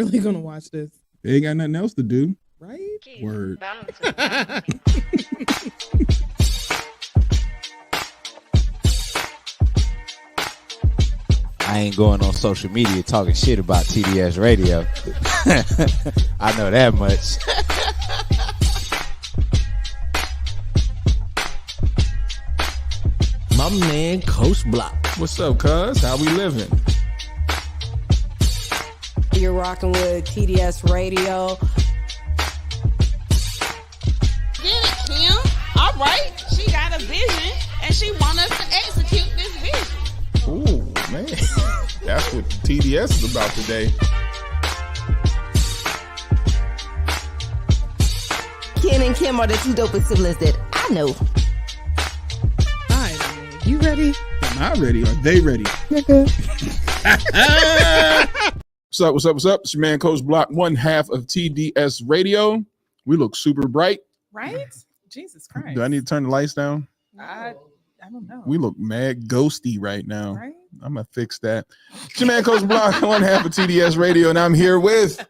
really gonna watch this. They ain't got nothing else to do. Right? Word. I ain't going on social media talking shit about TDS radio. I know that much. My man, Coach Block. What's up, cuz? How we living? You're rocking with TDS Radio. Get it, Kim. All right. She got a vision, and she wants us to execute this vision. Ooh, man. That's what TDS is about today. Ken and Kim are the two dopest siblings that I know. All right, man. You ready? Am I ready? Are they ready? What's up? What's up? What's up? It's your man, Coach Block, one half of TDS Radio. We look super bright. Right? Jesus Christ. Do I need to turn the lights down? I don't know. We look mad ghosty right now. Right? I'm going to fix that. It's your man, Coach Block, one half of TDS Radio, and I'm here with...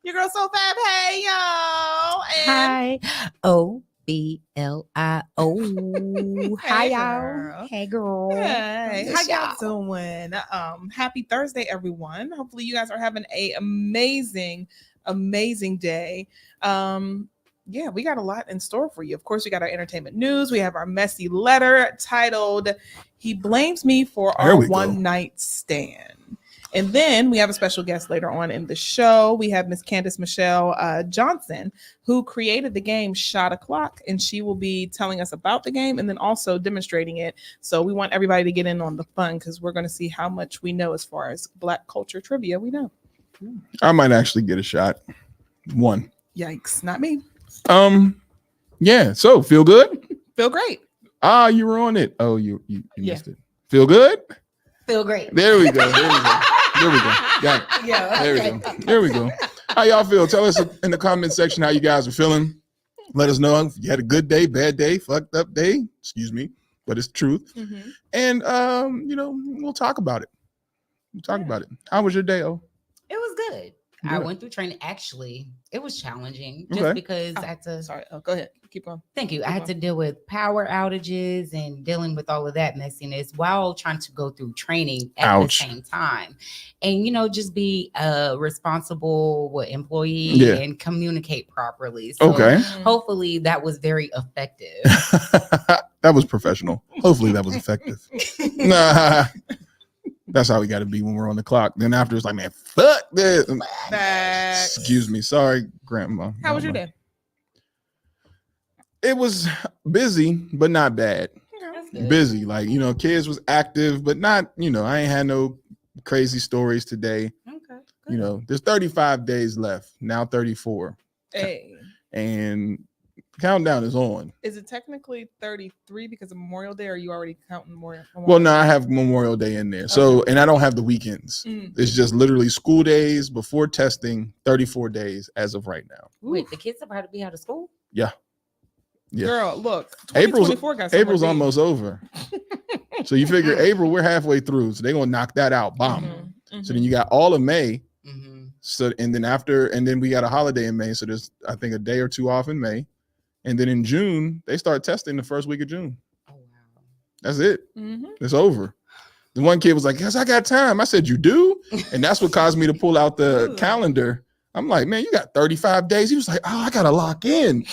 Your girl So Fab. Hey, y'all. Hi. OBLIO. Hi, y'all. Girl. Hey, girl. Hey, how y'all doing? Happy Thursday, everyone. Hopefully you guys are having an amazing day. Yeah, we got a lot in store for you. Of course, we got our entertainment news. We have our messy letter titled, "He Blames Me for Our One Night Stand." And then we have a special guest later on in the show. We have Miss Candace Michele Johnson, who created the game Shot O'Clock, and she will be telling us about the game and then also demonstrating it. So we want everybody to get in on the fun because we're going to see how much we know as far as Black culture trivia we know. I might actually get a shot. One. Yikes, not me. Yeah, so feel good? Feel great. You were on it. Oh, you missed it. Feel good? Feel great. There we go. There we go. Got it. Yeah. There we go. There we go. How y'all feel? Tell us in the comment section how you guys are feeling. Let us know if you had a good day, bad day, fucked up day. Excuse me, but it's the truth. Mm-hmm. And we'll talk about it. About it. How was your day? Oh, it was good. I went through training. Actually, it was challenging just because I had to. Sorry. Go ahead. Keep going. Thank you. I had to deal with power outages and dealing with all of that messiness while trying to go through training at the same time. And, just be a responsible employee and communicate properly. So hopefully that was very effective. That was professional. Hopefully that was effective. Nah. That's how we got to be when we're on the clock. Then after it's like, man, fuck this. Excuse me. Sorry, Grandma. How was your day? It was busy, but not bad. Okay. Busy. Like, kids was active, but not, I ain't had no crazy stories today. Okay. Good. There's 35 days left. Now 34. Hey. And countdown is on. Is it technically 33 because of Memorial Day, or are you already counting Memorial Well, no, I have Memorial Day in there. So, and I don't have the weekends. It's just literally school days before testing, 34 days as of right now. Wait, the kids are about to be out of school? Yeah. Girl, look, April's almost over. So you figure April, we're halfway through. So they're going to knock that out. Bomb. Mm-hmm. So then you got all of May. Mm-hmm. So, and then we got a holiday in May. So there's, I think, a day or two off in May. And then in June, they start testing the first week of June. Oh, wow. That's it. It's over. The one kid was like, yes, I got time. I said, you do? And that's what caused me to pull out the calendar. I'm like, man, you got 35 days. He was like, oh, I got to lock in.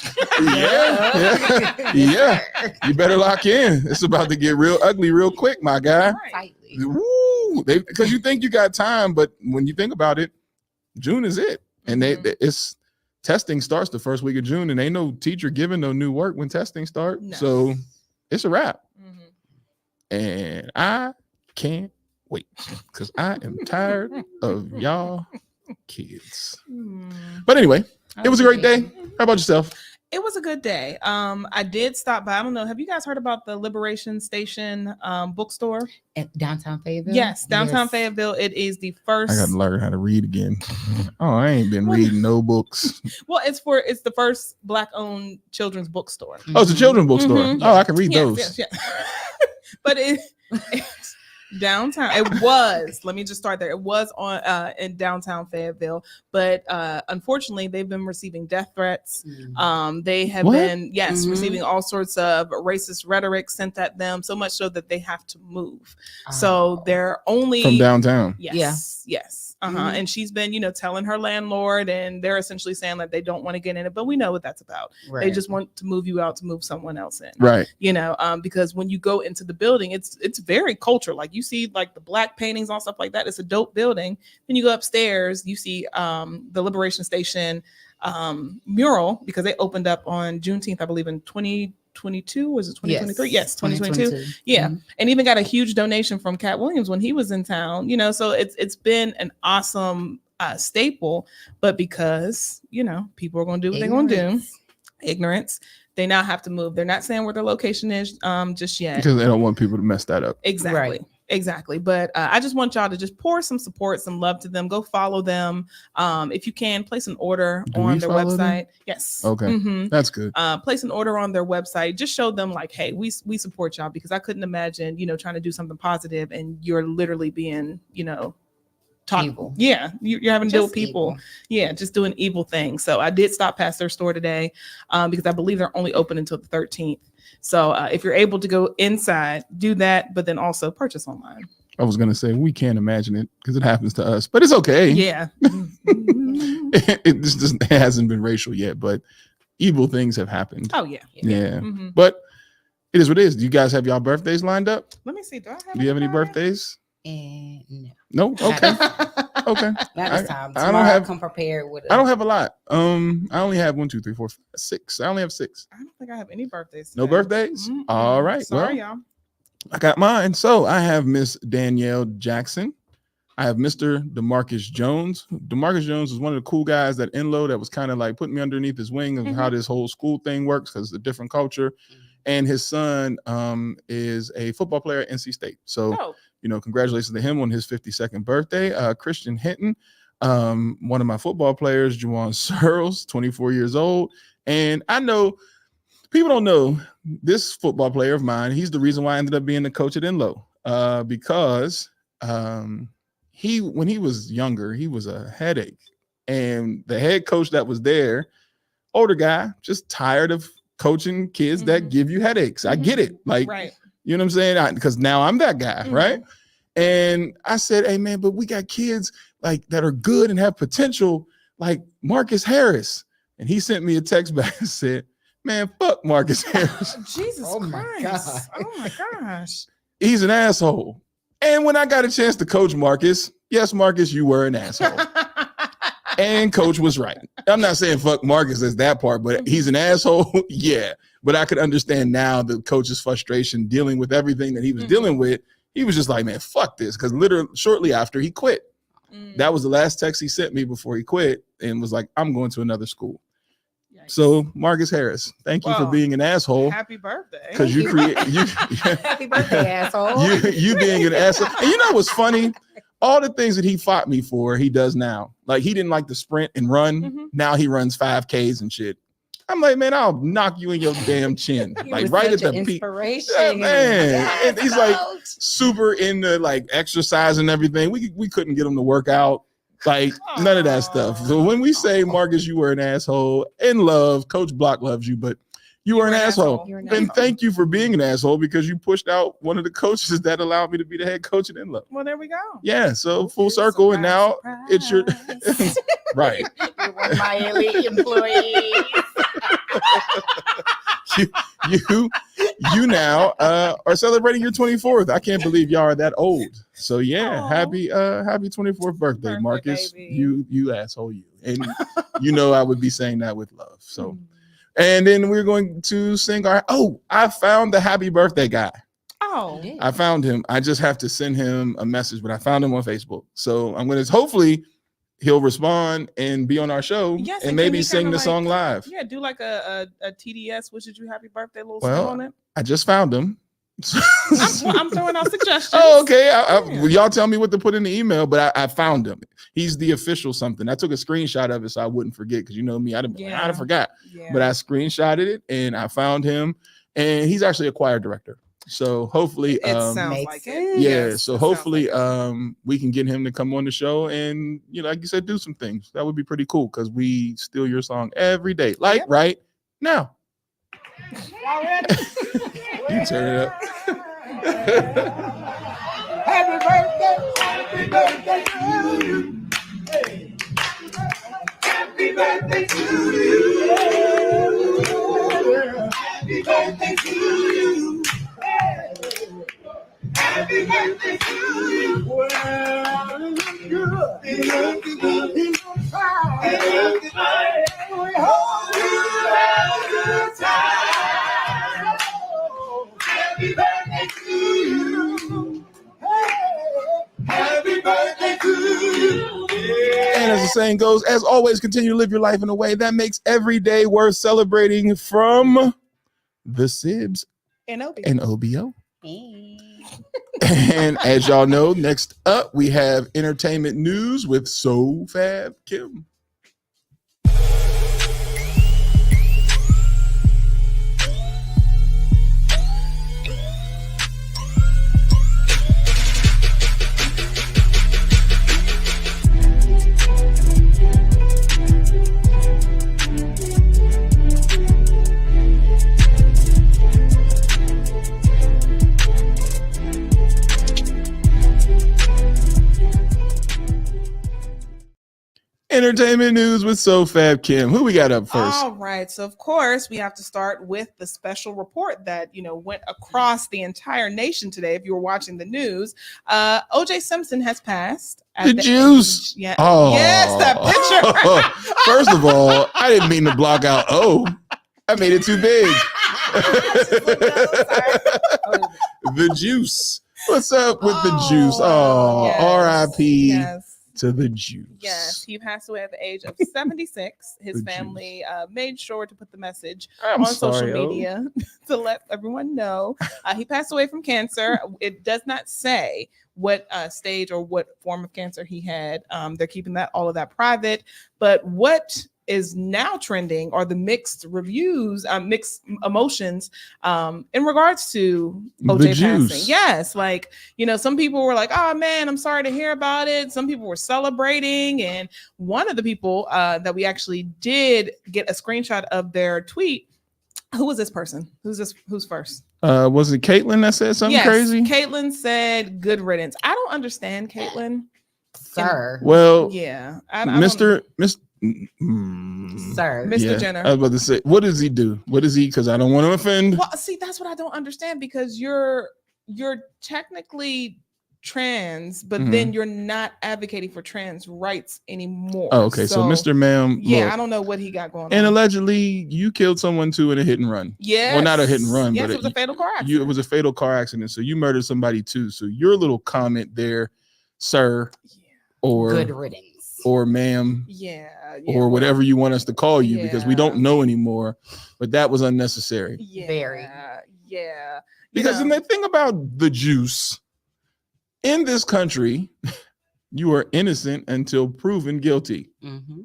Yeah. You better lock in. It's about to get real ugly real quick, my guy. Tightly. Woo! Because you think you got time, but when you think about it, June is it. And it's testing starts the first week of June, and ain't no teacher giving no new work when testing starts. No. So it's a wrap. And I can't wait because I am tired of y'all kids. But anyway, it was a great day. How about yourself? It was a good day. I did stop by. I don't know. Have you guys heard about the Liberation Station bookstore at downtown Fayetteville? Yes, downtown Fayetteville. It is the first. I got to learn how to read again. Oh, I ain't been reading no books. Well, it's the first Black-owned children's bookstore. Oh, it's a children's bookstore. Oh, I can read those. Yes. But Downtown. It was. Let me just start there. It was on in downtown Fayetteville, but unfortunately, they've been receiving death threats. They have been receiving all sorts of racist rhetoric sent at them, so much so that they have to move. So they're only from downtown. Yes. And she's been, telling her landlord, and they're essentially saying that they don't want to get in it, but we know what that's about. Right. They just want to move you out to move someone else in. Right. Because when you go into the building, it's very cultural. Like you see like the black paintings and stuff like that. It's a dope building. Then you go upstairs, you see the Liberation Station mural, because they opened up on Juneteenth, I believe in 2022. Was it 2023? Yes, 2022. Yeah. And even got a huge donation from Cat Williams when he was in town, so it's been an awesome staple, but because people are going to do what they're going to do, ignorance, they now have to move. They're not saying where their location is just yet, because they don't want people to mess that up. Exactly. But I just want y'all to just pour some support, some love to them. Go follow them. If you can, place an order on their website. Yes. Okay. That's good. Place an order on their website. Just show them like, hey, we support y'all, because I couldn't imagine, trying to do something positive and you're literally being, evil. Yeah. You're having to deal with people. Evil. Yeah. Just doing evil things. So I did stop past their store today because I believe they're only open until the 13th. So if you're able to go inside, do that, but then also purchase online. I was going to say, we can't imagine it because it happens to us, but it's okay. Yeah. It hasn't been racial yet, but evil things have happened. Oh, yeah. Yeah. But it is what it is. Do you guys have y'all birthdays lined up? Let me see. Do you have any birthdays? No. No? Okay. Okay. Not this time. Tomorrow I come prepared with I don't have a lot. I only have 1, 2, 3, 4, 5, 6. I only have 6. I don't think I have any birthdays today. No birthdays? All right. Sorry, y'all. I got mine. So I have Miss Danielle Jackson. I have Mr. DeMarcus Jones. DeMarcus Jones is one of the cool guys that Enload that was kind of like putting me underneath his wing of how this whole school thing works, because it's a different culture. And his son is a football player at NC State. So congratulations to him on his 52nd birthday. Christian Hinton, one of my football players, Juwan Searles, 24 years old. And I know people don't know this football player of mine. He's the reason why I ended up being the coach at Enlow, because when he was younger, he was a headache. And the head coach that was there, older guy, just tired of coaching kids that give you headaches. I get it. Like, you know what I'm saying? Because now I'm that guy, right? And I said, hey, man, but we got kids like that are good and have potential, like Marcus Harris. And he sent me a text back and said, man, fuck Marcus Harris. Jesus Christ. Oh, my gosh. He's an asshole. And when I got a chance to coach Marcus, yes, Marcus, you were an asshole. And coach was right. I'm not saying fuck Marcus as that part, but he's an asshole. Yeah. But I could understand now the coach's frustration dealing with everything that he was dealing with. He was just like, man, fuck this. Because literally shortly after he quit. That was the last text he sent me before he quit, and was like, I'm going to another school. Yikes. So Marcus Harris, thank you for being an asshole. Happy birthday. Because you create happy birthday, asshole. You being an asshole. And you know what's funny? All the things that he fought me for, he does now. Like, he didn't like to sprint and run. Now he runs 5Ks and shit. I'm like, man, I'll knock you in your damn chin. Like right at the peak. Yeah, man. And he's like super into like exercise and everything. We couldn't get him to work out. Like none of that stuff. So when we say, Marcus, you were an asshole, in love, Coach Block loves you, but you were an asshole. And thank you for being an asshole, because you pushed out one of the coaches that allowed me to be the head coach at Enlow. Well, there we go. Yeah, so full circle, and now it's your right. You're one of my elite employees. you now are celebrating your 24th. I can't believe y'all are that old. So yeah, happy 24th birthday, Marcus. Baby. You asshole, you. And I would be saying that with love. So. And then we're going to sing I found the happy birthday guy. Oh, I found him. I just have to send him a message, but I found him on Facebook. So I'm going to, hopefully he'll respond and be on our show, and maybe sing the song live. Yeah, do like a TDS, wishes you happy birthday, little song on it. I just found him. I'm throwing out suggestions. Oh, okay. Y'all tell me what to put in the email, but I found him. He's the official something. I took a screenshot of it so I wouldn't forget, because you know me, I'd have forgot. Yeah. But I screenshotted it and I found him, and he's actually a choir director. So hopefully, It sounds makes like sense. it. yeah. Yes, So it sounds hopefully, like it. we can get him to come on the show and, like you said, do some things. That would be pretty cool because we steal your song every day, like Yep. right now. You turn it up. Happy birthday to you. Hey. Happy birthday to you. Happy birthday to you. Hey. Happy birthday to you. Well, you look good. You look fine. We hope you have a good time. Happy birthday to you. Hey, happy birthday to you. Yeah. And as the saying goes, as always, continue to live your life in a way that makes every day worth celebrating. From the Sibs And and OBO. Hey. And as y'all know, next up we have entertainment news with So Fab Kim. Entertainment news with So Fab Kim. Who we got up first? All right. So, of course, we have to start with the special report that, went across the entire nation today. If you were watching the news, O.J. Simpson has passed. The juice. Yeah. Oh. Yes, that picture. First of all, I didn't mean to block out O. I made it too big. The juice. What's up with the juice? Oh, yes. R.I.P. Yes. to the juice. Yes, he passed away at the age of 76. His The family made sure to put the message I'm on sorry, social O. media to let everyone know. He passed away from cancer. It does not say what stage or what form of cancer he had. They're keeping all of that private. But what is now trending are the mixed reviews, mixed emotions in regards to OJ passing. Yes, like, some people were like, oh man, I'm sorry to hear about it. Some people were celebrating. And one of the people that we actually did get a screenshot of their tweet. Who was this person? Who's first? Was it Caitlin that said something crazy? Caitlin said good riddance. I don't understand Caitlin. Sir. Well, yeah. Mr. Sir. Jenner. I was about to say, what does he do? What is he? Because I don't want to offend. Well, see, that's what I don't understand, because you're technically trans, but then you're not advocating for trans rights anymore. Oh, okay. So Mr. Ma'am, yeah, look, I don't know what he got going on. and allegedly you killed someone too in a hit and run. Yeah. Well, not a hit and run, yes, but it was a fatal car accident. It was a fatal car accident. So you murdered somebody too. So your little comment there, sir, or good riddance. Or ma'am, or whatever you want us to call you, because we don't know anymore. But that was unnecessary. Yeah, very. Yeah. Because the thing about the juice in this country, you are innocent until proven guilty. Mm-hmm.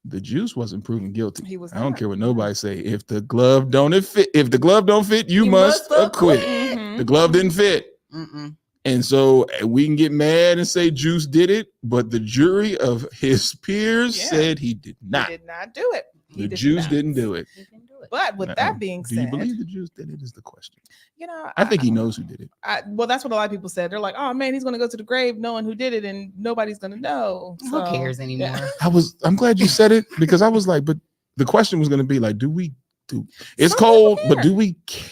The juice wasn't proven guilty. He was. I don't care what nobody say. If the glove don't fit, you must acquit. Mm-hmm. The glove didn't fit. Mm-mm. And so we can get mad and say Juice did it, but the jury of his peers said he did not. He did not do it. The Juice didn't do it. But with that being said, do you believe the Juice did it is the question. I think he knows who did it. Well, that's what a lot of people said. They're like, oh man, he's going to go to the grave knowing who did it, and nobody's going to know. Who cares anymore? Yeah. I'm glad you said it, because I was like, but the question was going to be like, it's cold, but do we care?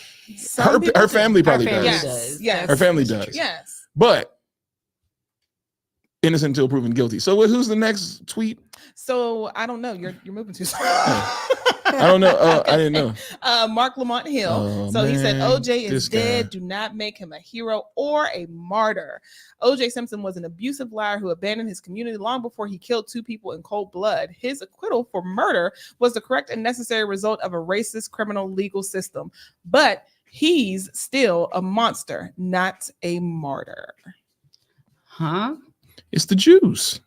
Her family probably does. Yes. Her family does. Yes. But innocent until proven guilty. So who's the next tweet? So I don't know. You're moving too slow. I don't know. I didn't know. Mark Lamont Hill. He said, OJ is dead. Do not make him a hero or a martyr. OJ Simpson was an abusive liar who abandoned his community long before he killed 2 people in cold blood. His acquittal for murder was the correct and necessary result of a racist criminal legal system. But he's still a monster, not a martyr. Huh? It's the juice.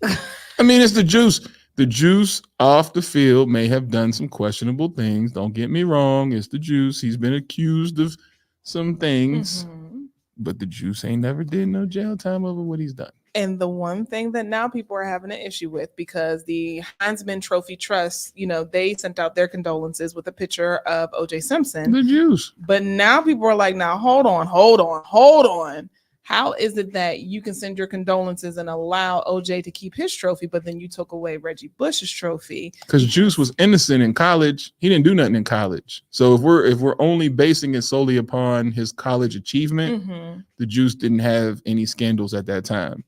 I mean, it's the juice. The juice off the field may have done some questionable things. Don't get me wrong. It's the juice. He's been accused of some things, but the juice ain't never did no jail time over what he's done. And the one thing that now people are having an issue with, because the Heisman Trophy Trust, they sent out their condolences with a picture of O.J. Simpson. The juice. But now people are like, now hold on. How is it that you can send your condolences and allow OJ to keep his trophy, but then you took away Reggie Bush's trophy? Because Juice was innocent in college. He didn't do nothing in college. So if we're only basing it solely upon his college achievement, the Juice didn't have any scandals at that time.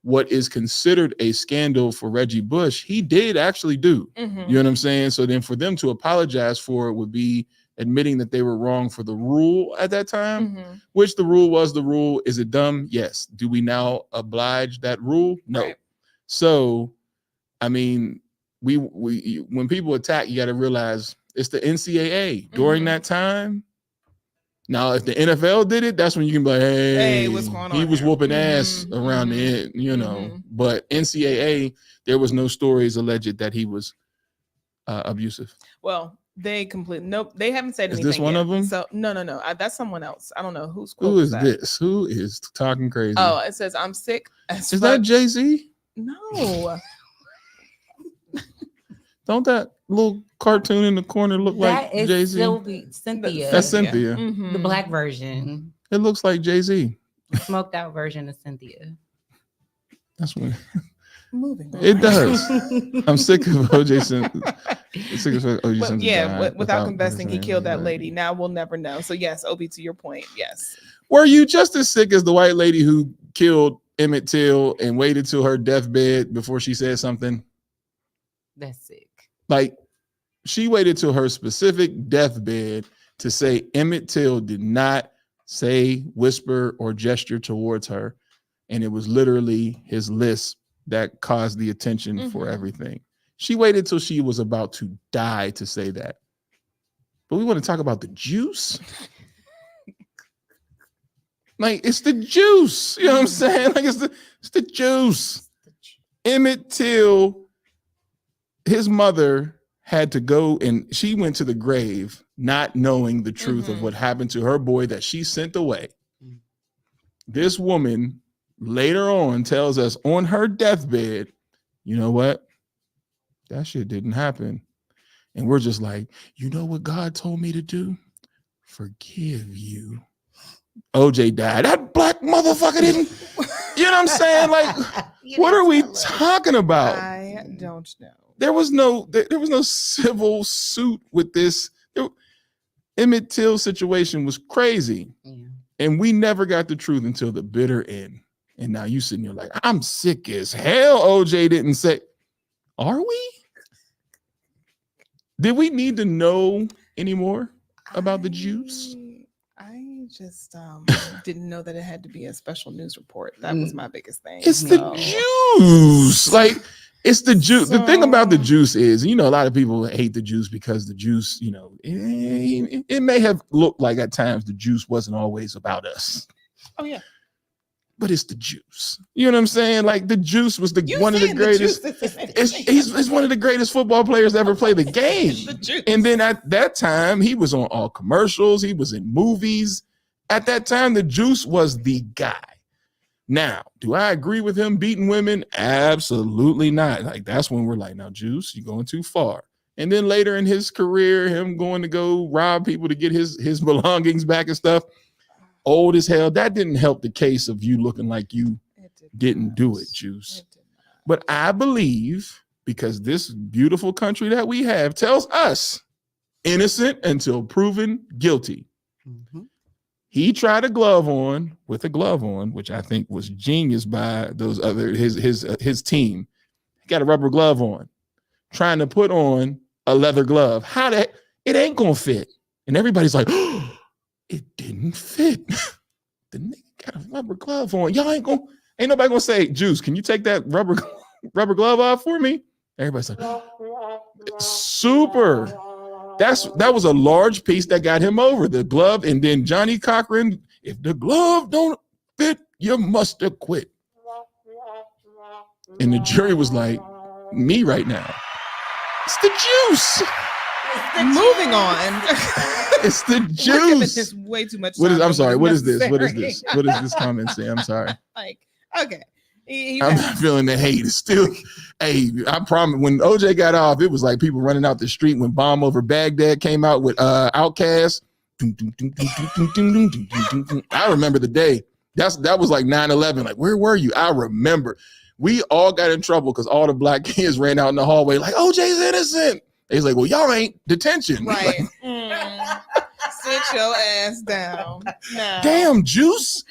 What is considered a scandal for Reggie Bush, he did actually do. You know what I'm saying? So then for them to apologize for it would be admitting that they were wrong for the rule at that time, which the rule was the rule. Is it dumb? Yes. Do we now oblige that rule? No. Right. So, I mean, we when people attack, you got to realize it's the NCAA during that time. Now, if the NFL did it, that's when you can be like, hey, what's going on? He was whooping ass around the end, But NCAA, there was no stories alleged that he was abusive. Well, they haven't said anything. Is this one yet. of them? So no, that's someone else. I don't know who's. Who is this? Who is talking crazy? Oh, it says I'm sick. Is that Jay-Z? No. Don't that little cartoon in the corner look like Jay-Z? Cynthia. That's Cynthia. The black version. It looks like Jay-Z. Smoked out version of Cynthia. That's what. Moving on. It does. I'm sick of OJ Simpson. Simpson. Yeah, without confessing, he killed that lady. Now we'll never know. So yes, Obi, to your point, yes. Were you just as sick as the white lady who killed Emmett Till and waited till her deathbed before she said something? That's sick. Like, she waited till her specific deathbed to say Emmett Till did not say, whisper, or gesture towards her, and it was literally his lisp that caused the attention for everything. She waited till she was about to die to say that. But we want to talk about the juice. Like, it's the juice. You know what I'm saying? Like, it's the juice. Emmett Till, his mother had to go, and she went to the grave not knowing the truth of what happened to her boy that she sent away. This woman later on tells us on her deathbed, you know what? That shit didn't happen. And we're just like, you know what God told me to do? Forgive you. OJ died. That black motherfucker didn't. You know what I'm saying? Like, what are we talking about? I don't know. There was no civil suit with this. Emmett Till's situation was crazy. And we never got the truth until the bitter end. And now you sitting here like, I'm sick as hell. OJ didn't say. Are we? Did we need to know any more about the juice? I just didn't know that it had to be a special news report. That was my biggest thing. It's the juice. Like, it's the juice. The thing about the juice is, a lot of people hate the juice because the juice, it may have looked like at times the juice wasn't always about us. Oh, yeah. But it's the juice. You know what I'm saying? Like, the juice was one of the greatest. He's one of the greatest football players to ever play the game. And then at that time, he was on all commercials. He was in movies. At that time, the juice was the guy. Now, do I agree with him beating women? Absolutely not. Like, that's when we're like, now, Juice, you're going too far. And then later in his career, him going to go rob people to get his belongings back and stuff. Old as hell. That didn't help the case of you looking like you didn't do it, Juice. But I believe, because this beautiful country that we have tells us innocent until proven guilty. He tried a glove on, which I think was genius by those other his team. He got a rubber glove on, trying to put on a leather glove. It ain't gonna fit. And everybody's like, oh, it didn't fit. The nigga got a rubber glove on. Y'all ain't nobody gonna say, Juice, can you take that rubber glove off for me? Everybody's like, super. That was a large piece that got him over, the glove. And then Johnny Cochran, if the glove don't fit, you must have quit. And the jury was like, me right now. It's the juice. Moving on. It's the We're giving juice. this way too much. What is? time I'm than sorry. What is this? What is necessary. this? What does this comment say? I'm sorry. Like, okay. He I'm passed. not feeling the hate. It's still, hey, I promise. When OJ got off, it was like people running out the street when Bomb Over Baghdad came out with Outkast. I remember the day. That was like 9/11. Like, where were you? I remember. We all got in trouble because all the black kids ran out in the hallway like, OJ's innocent. He's like, well, y'all ain't detention. Right. Sit your ass down. No. Damn, Juice.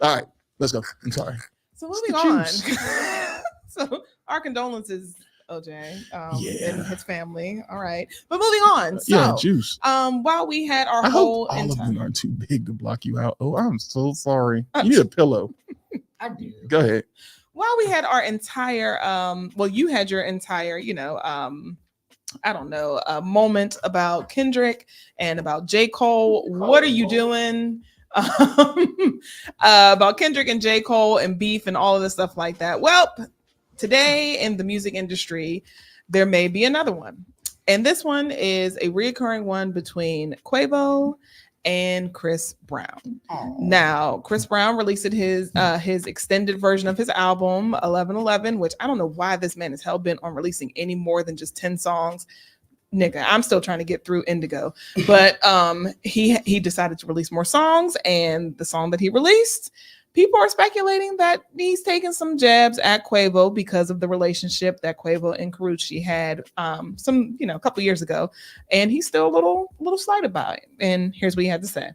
All right, let's go. I'm sorry. So It's moving the on. juice. So our condolences, OJ, Yeah. and his family. All right. But moving on. So Yeah, Juice. while we had our I whole hope all of entire them aren't too big to block you out. Oh, I'm so sorry. You need a pillow. I do. Go ahead. while we had our entire well, you had your entire, I don't know, a moment about Kendrick and about J. Cole. What are you doing? About Kendrick and J. Cole and beef and all of this stuff like that. Well, today in the music industry, there may be another one. And this one is a reoccurring one between Quavo and Chris Brown. Now, Chris Brown released his extended version of his album 1111, which I don't know why this man is hell bent on releasing any more than just 10 songs. Nigga, I'm still trying to get through Indigo, but he decided to release more songs, and the song that he released, people are speculating that he's taking some jabs at Quavo because of the relationship that Quavo and Karrueche had a couple years ago, and he's still a little slight about it. And here's what he had to say.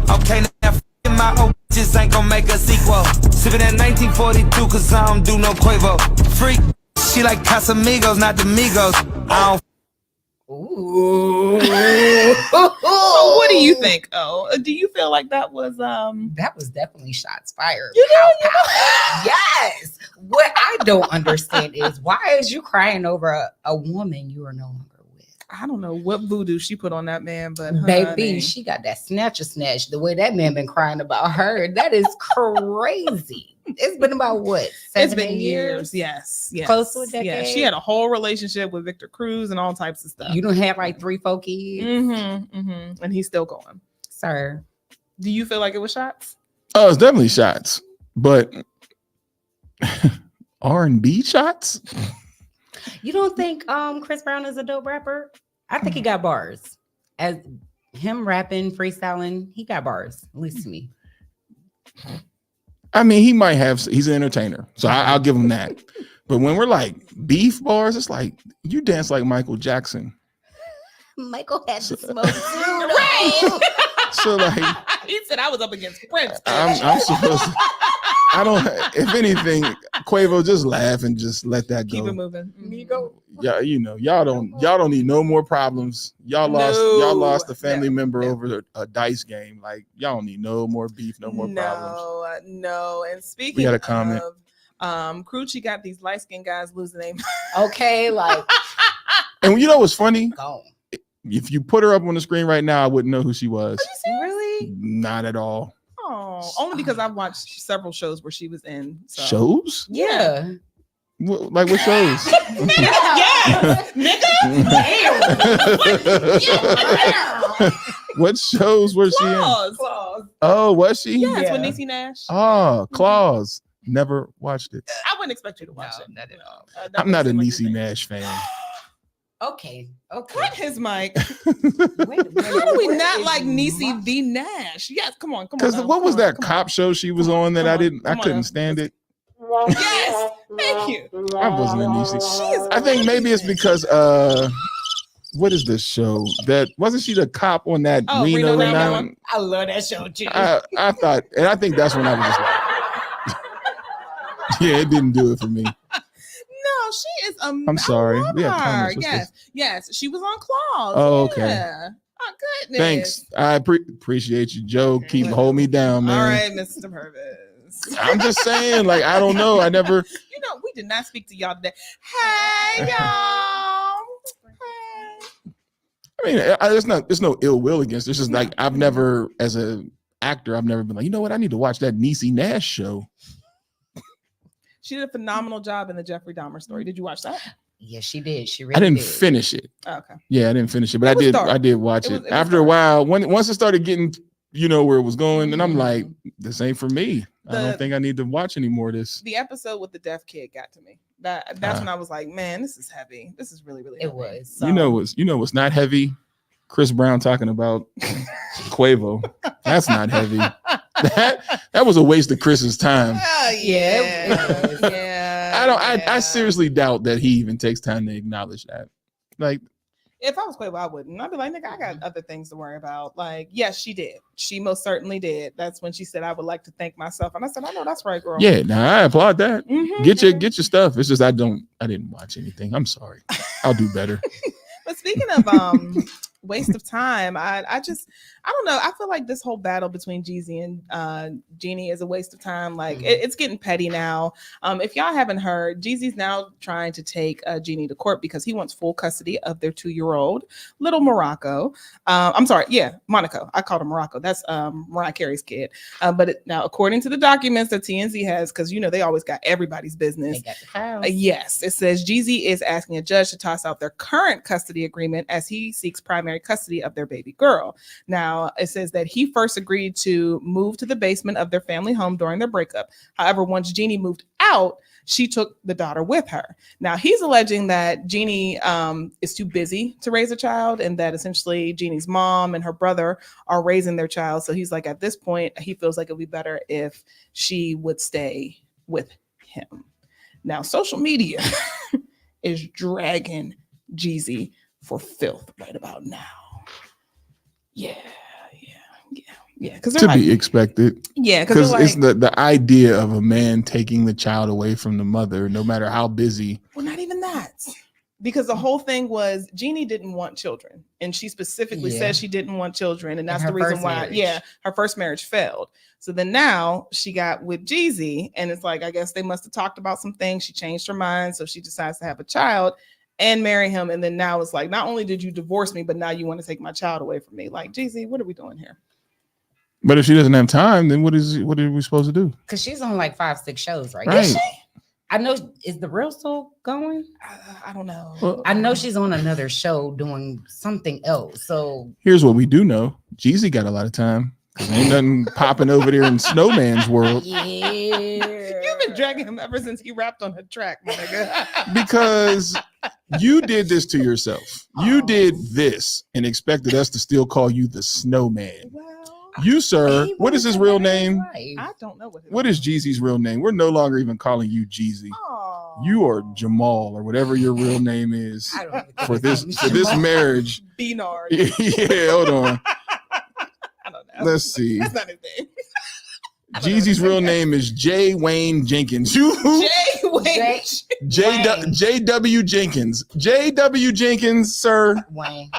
Okay, now my old just ain't gonna make a sequel. Sipping at 1942 cause I don't do no Quavo. Freak, she like Casamigos, not the Migos. I don't. Ooh. So what do you think? Oh, do you feel like that was That was definitely shots fired. You know, Yes. What I don't understand is why is you crying over a woman you are no longer with? I don't know what voodoo she put on that man, but Baby, honey. she got that snatch. The way that man been crying about her, that is crazy. It's been about what? It's been years. Yes. Close to a decade. Yeah, she had a whole relationship with Victor Cruz and all types of stuff. You don't have like 3, 4 kids, And he's still going. sir. Do you feel like it was shots? Oh, it's definitely shots, but R&B shots. You don't think Chris Brown is a dope rapper? I think he got bars. As him rapping, freestyling, he got bars. At least to me. I mean, he might have. He's an entertainer, so I'll give him that. But when we're like beef bars, it's like you dance like Michael Jackson. Michael had to smoke too, Right. So like, He said I was up against Prince. I'm supposed to. I don't. If anything, Quavo, just laugh and just let that Keep go. it moving. Yeah, y'all don't need no more problems. Y'all lost a family member over a dice game. Like y'all don't need no more beef, no more problems. No. And speaking We had a comment. of Karrueche got these light-skinned guys losing their Okay, like And you know what's funny? go. If you put her up on the screen right now, I wouldn't know who she was. Really? Not at all. Oh, only because I've watched several shows where she was in. So. Shows? Yeah. Like what shows? Yes, nigga. What shows was she in? Claws. Oh, was she? Yes, with Niecy Nash. Oh, Claws. Never watched it. I wouldn't expect you to watch it. Not at all. That I'm not a wouldn't seem Niecy like your Nash fan. Okay. Cut his mic. Wait, How do we where not is like my- Niecy V Nash? Yes, come on. Because what was that cop show she was on that I come couldn't on. stand it? Yes, thank you. I wasn't a Niecy. She is I think maybe it's because what is this show? That wasn't she the cop on that Oh, Reno Reno 911? 911? I love that show too. I thought, and I think that's when I was just like, yeah, it didn't do it for me. No, she is amazing. I'm sorry. I love We have her. comments. What's Yes, she was on Claws. Oh, okay. Yeah. Oh, goodness. Thanks. I appreciate you, Joe. Keep hold me down, man. All right, Mr. Purvis. I'm just saying, like, I don't know. I never. We did not speak to y'all today. Hey, y'all. Hey. I mean, there's no ill will against it. It's just like I've never, as an actor, I've never been like, you know what? I need to watch that Niecy Nash show. She did a phenomenal job in the Jeffrey Dahmer story. Did you watch that? Yes, she did. She really I didn't did. finish it. Okay. Yeah, I didn't finish it, but I did watch it. Was After a while, once it started getting, where it was going, and I'm like, Mm-hmm. this ain't for me. I don't think I need to watch any more of this. The episode with the deaf kid got to me. That's when I was like, man, this is heavy. This is really, really heavy. It was. So. You know what's not heavy? Chris Brown talking about Quavo. That's not heavy. That was a waste of Chris's time. Yeah. I seriously doubt that he even takes time to acknowledge that. Like, if I was Quavo, I wouldn't. I'd be like, nigga, I got other things to worry about. Like, yes, she did. She most certainly did. That's when she said, I would like to thank myself. And I said, I know that's right, girl. Yeah, I applaud that. Mm-hmm. Get your stuff. It's just I didn't watch anything. I'm sorry. I'll do better. But speaking of waste of time, I don't know. I feel like this whole battle between Jeezy and Jeanie is a waste of time. Like it's getting petty now. If y'all haven't heard, Jeezy's now trying to take Jeanie to court because he wants full custody of their 2-year-old little Morocco. I'm sorry, Monaco. I called her Morocco. That's Mariah Carey's kid. But now, according to the documents that TMZ has, because they always got everybody's business. They got the files. Yes, it says Jeezy is asking a judge to toss out their current custody agreement as he seeks primary custody of their baby girl. Now, it says that he first agreed to move to the basement of their family home during their breakup. However, once Jeanie moved out, she took the daughter with her. Now, he's alleging that Jeanie is too busy to raise a child and that essentially Jeanie's mom and her brother are raising their child. So he's like, at this point, he feels like it would be better if she would stay with him. Now, social media is dragging Jeezy for filth right about now. Yeah. To be expected. Yeah, because it's the idea of a man taking the child away from the mother, no matter how busy. Well, not even that. Because the whole thing was Jeanie didn't want children, and she specifically said she didn't want children, and that's the reason why. Her first marriage failed. So then now she got with Jeezy, and it's like I guess they must have talked about some things. She changed her mind, so she decides to have a child and marry him. And then now it's like, not only did you divorce me, but now you want to take my child away from me. Like, Jeezy, what are we doing here? But if she doesn't have time, then what are we supposed to do? Because she's on like 5-6 shows, right? Right. Is she? I know. Is The Real Soul going? I don't know. Well, I know she's on another show doing something else. So here's what we do know: Jeezy got a lot of time. Ain't nothing popping over there in Snowman's world. Yeah. You've been dragging him ever since he rapped on the track, my nigga. Because you did this to yourself. You did this and expected us to still call you the Snowman. Well, you, sir, what is his real name? I don't know what is Jeezy's real name. We're no longer even calling you Jeezy. You are Jamal or whatever your real name is for this marriage. Beanard. Yeah, hold on. I don't know. Let's see. That's not his name. Jeezy's real name is J. Wayne Jenkins. J.W. Jenkins. J.W. Jenkins, sir. Wayne.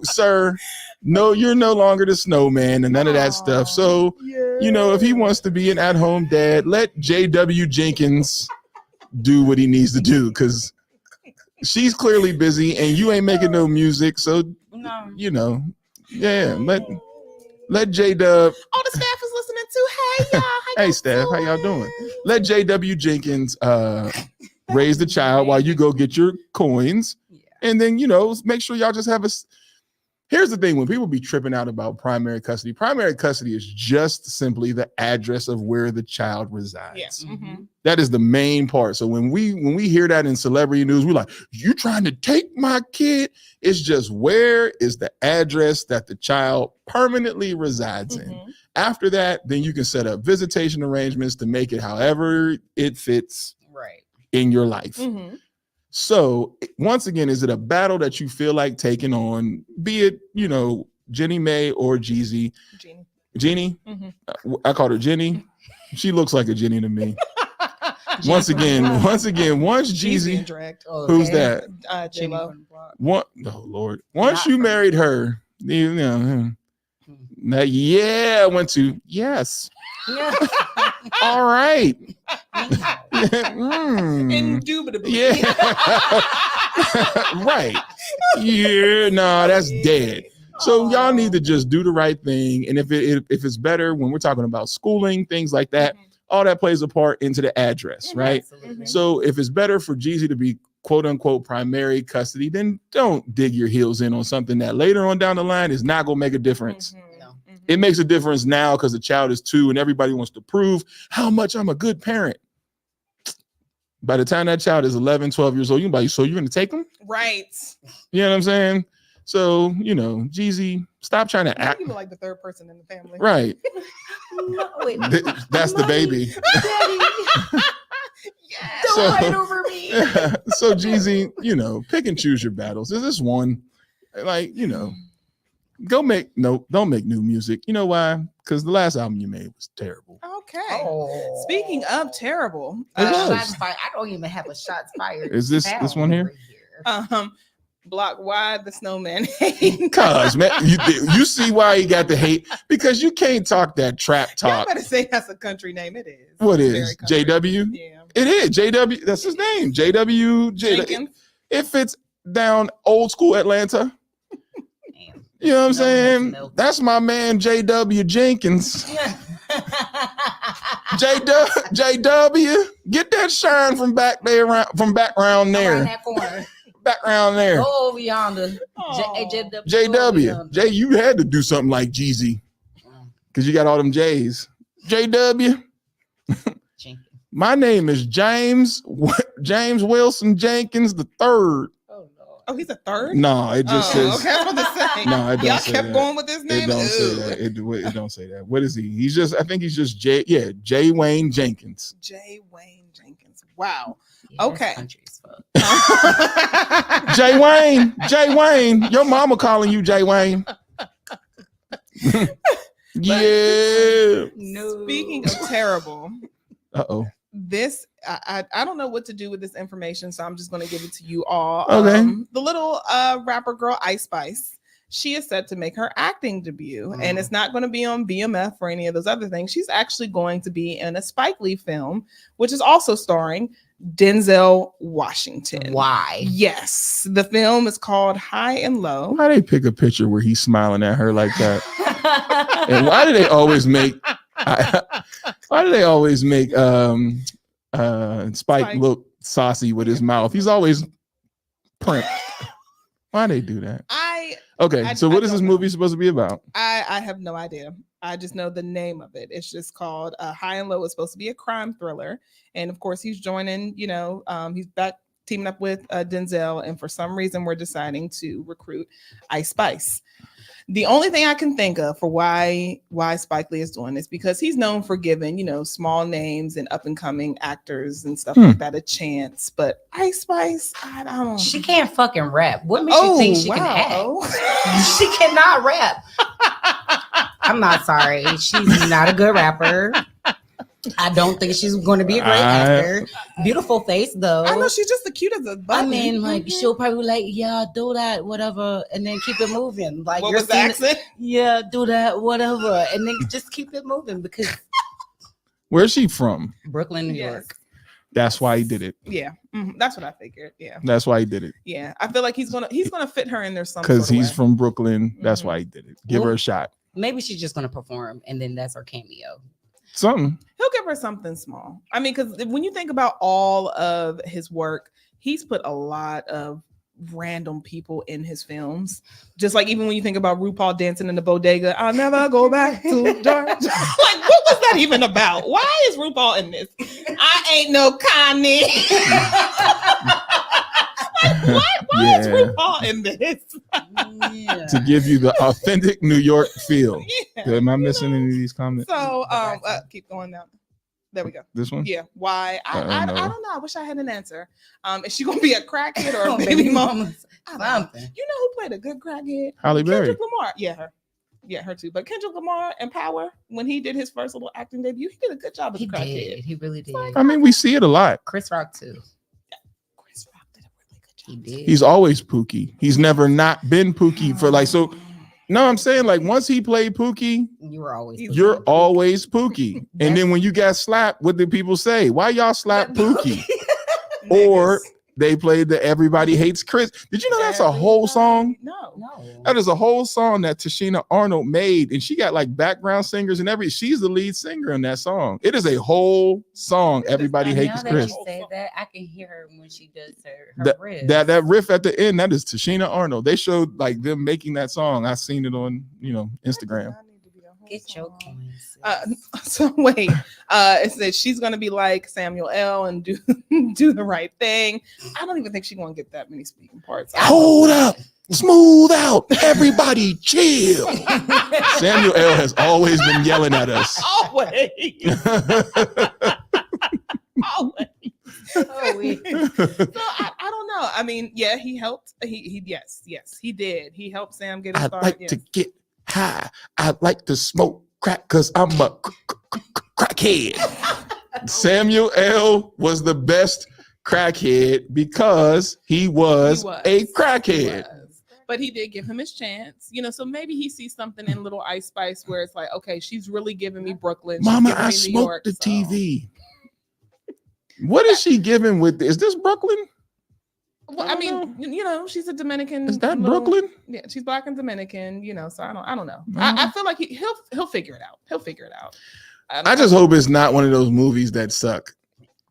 Sir, no, you're no longer the Snowman and none of that stuff. So, if he wants to be an at-home dad, let J.W. Jenkins do what he needs to do, because she's clearly busy and you ain't making no music. So, let J-Dub. All the staff is listening to. Hey, y'all. Hey, staff, how y'all doing? Let J.W. Jenkins raise the child while you go get your coins. And then, make sure y'all just have a... Here's the thing. When people be tripping out about primary custody is just simply the address of where the child resides. Yes. Mm-hmm. That is the main part. So when we hear that in celebrity news, we're like, you trying to take my kid? It's just, where is the address that the child permanently resides in? After that, then you can set up visitation arrangements to make it however it fits in your life. So once again, is it a battle that you feel like taking on, be it, Jeannie Mae or Jeezy? Jeannie? I called her Jeannie. She looks like a Jeannie to me. Once again, once Jeezy, who's that? J-Lo. Oh Lord. Once you married her, I went to yes. All right. Indubitably. Yeah. Right. Yeah, no, that's dead. So y'all need to just do the right thing. And if it's better when we're talking about schooling, things like that, all that plays a part into the address, right? Absolutely. So if it's better for Jeezy to be quote unquote primary custody, then don't dig your heels in on something that later on down the line is not going to make a difference. It makes a difference now because the child is 2 and everybody wants to prove how much I'm a good parent. By the time that child is 11, 12 years old, so you're going to take them? Right. You know what I'm saying? So, Jeezy, stop trying to act. You look like the third person in the family. Right. No, wait, That's the baby. Don't fight over me. So Jeezy, pick and choose your battles. Is this one? Like, don't make new music. You know why? Because the last album you made was terrible. Okay. Speaking of terrible, shots fired. I don't even have a shots fired. Is this one here? Block why the snowman. Cause man, you see why he got the hate, because you can't talk that trap talk. I better say that's a country name. It is. What is JW? Yeah, it is JW. That's his name. JW. Jenkins. It fits down old school Atlanta. You know what I'm saying? That's my man JW Jenkins. JW, get that shine from back there, from background there. Around that corner. Background there. Go over yonder. JW, you had to do something like Jeezy because you got all them J's. JW. My name is James Wilson Jenkins the third. Oh, he's a third? No, it just says. Okay, I was about to say. No, it don't Y'all say kept that. going with his name. It don't say that. It don't say that. What is he? I think he's just J. Wayne Jenkins. J. Wayne Jenkins. Wow. Yeah, okay. J. Wayne. Your mama calling you J. Wayne. Yeah. No. Speaking of terrible. Uh-oh. This I don't know what to do with this information, so I'm just going to give it to you all. Okay. The little rapper girl Ice Spice, she is set to make her acting debut, and it's not going to be on BMF or any of those other things. She's actually going to be in a Spike Lee film, which is also starring Denzel Washington. Why? Yes, the film is called High and Low. Why they pick a picture where he's smiling at her like that? And why do they always make? Why do they always make Spike look saucy with his mouth? He's always primp. Why they do that? So what is this movie supposed to be about? I have no idea. I just know the name of it. It's just called High and Low. It's supposed to be a crime thriller, and of course he's joining. He's back teaming up with Denzel, and for some reason we're deciding to recruit Ice Spice. The only thing I can think of for why Spike Lee is doing this, because he's known for giving, small names and up and coming actors and stuff like that a chance. But Ice Spice, I don't. She can't fucking rap. What makes you think she can act? She cannot rap. I'm not sorry. She's not a good rapper. I don't think she's going to be a great actor. Beautiful face, though. I know she's just the cute as a button. I mean, she'll probably be like, yeah, do that, whatever, and then keep it moving. Like, what was the accent? Yeah, do that, whatever, and then just keep it moving because. Where's she from? Brooklyn, New York. That's why he did it. Yeah, that's what I figured. Yeah, that's why he did it. Yeah, I feel like he's gonna fit her in there some. Because he's from Brooklyn. That's why he did it. Give her a shot. Maybe she's just gonna perform, and then that's her cameo. Something. He'll give her something small. I mean, because when you think about all of his work, he's put a lot of random people in his films. Just like even when you think about RuPaul dancing in the bodega, I'll never go back to dark. Like, what was that even about? Why is RuPaul in this? I ain't no Connie. Why is RuPaul in this? To give you the authentic New York feel. Yeah. Am I missing any of these comments? So keep going down. There we go. This one? Yeah. Why? I don't know. I wish I had an answer. Is she gonna be a crackhead or a baby mama? Something. You know who played a good crackhead? Halle Berry. Kendrick Lamar. Yeah, her. Yeah, her too. But Kendrick Lamar in Power, when he did his first little acting debut, he did a good job as a crackhead. He really did. I mean, we see it a lot. Chris Rock too. Chris Rock did a really good job. He did. He's always Pookie. He's never not been Pookie for like so. No, I'm saying like once he played Pookie, you're always Pookie. And then when you got slapped, what did people say? Why y'all slap Pookie? Or they played the Everybody Hates Chris. Did you know that's a whole song? No. That is a whole song that Tashina Arnold made, and she got like background singers and she's the lead singer in that song. It is a whole song. Everybody Hates Chris. Now that you say that, I can hear her when she does her riff. That riff at the end, that is Tashina Arnold. They showed like them making that song. I seen it on Instagram. Get your coins. So wait, it says she's gonna be like Samuel L. and do the right thing. I don't even think she's gonna get that many speaking parts. Hold up, smooth out, everybody chill. Samuel L. has always been yelling at us. Always. So I don't know. I mean, yeah, he helped. Yes, he did. He helped Sam get a start. I'd like to get high. I'd like to smoke crack because I'm a crackhead. Samuel L. was the best crackhead because he was a crackhead. But he did give him his chance, so maybe he sees something in Little Ice Spice where it's like, okay, she's really giving me Brooklyn. Mama, I smoked the TV. What is she giving with this? Is this Brooklyn? Well, I mean, she's a Dominican. Is that Brooklyn? Yeah, she's Black and Dominican. So I don't know. I feel like he'll figure it out. He'll figure it out. I just hope it's not one of those movies that suck.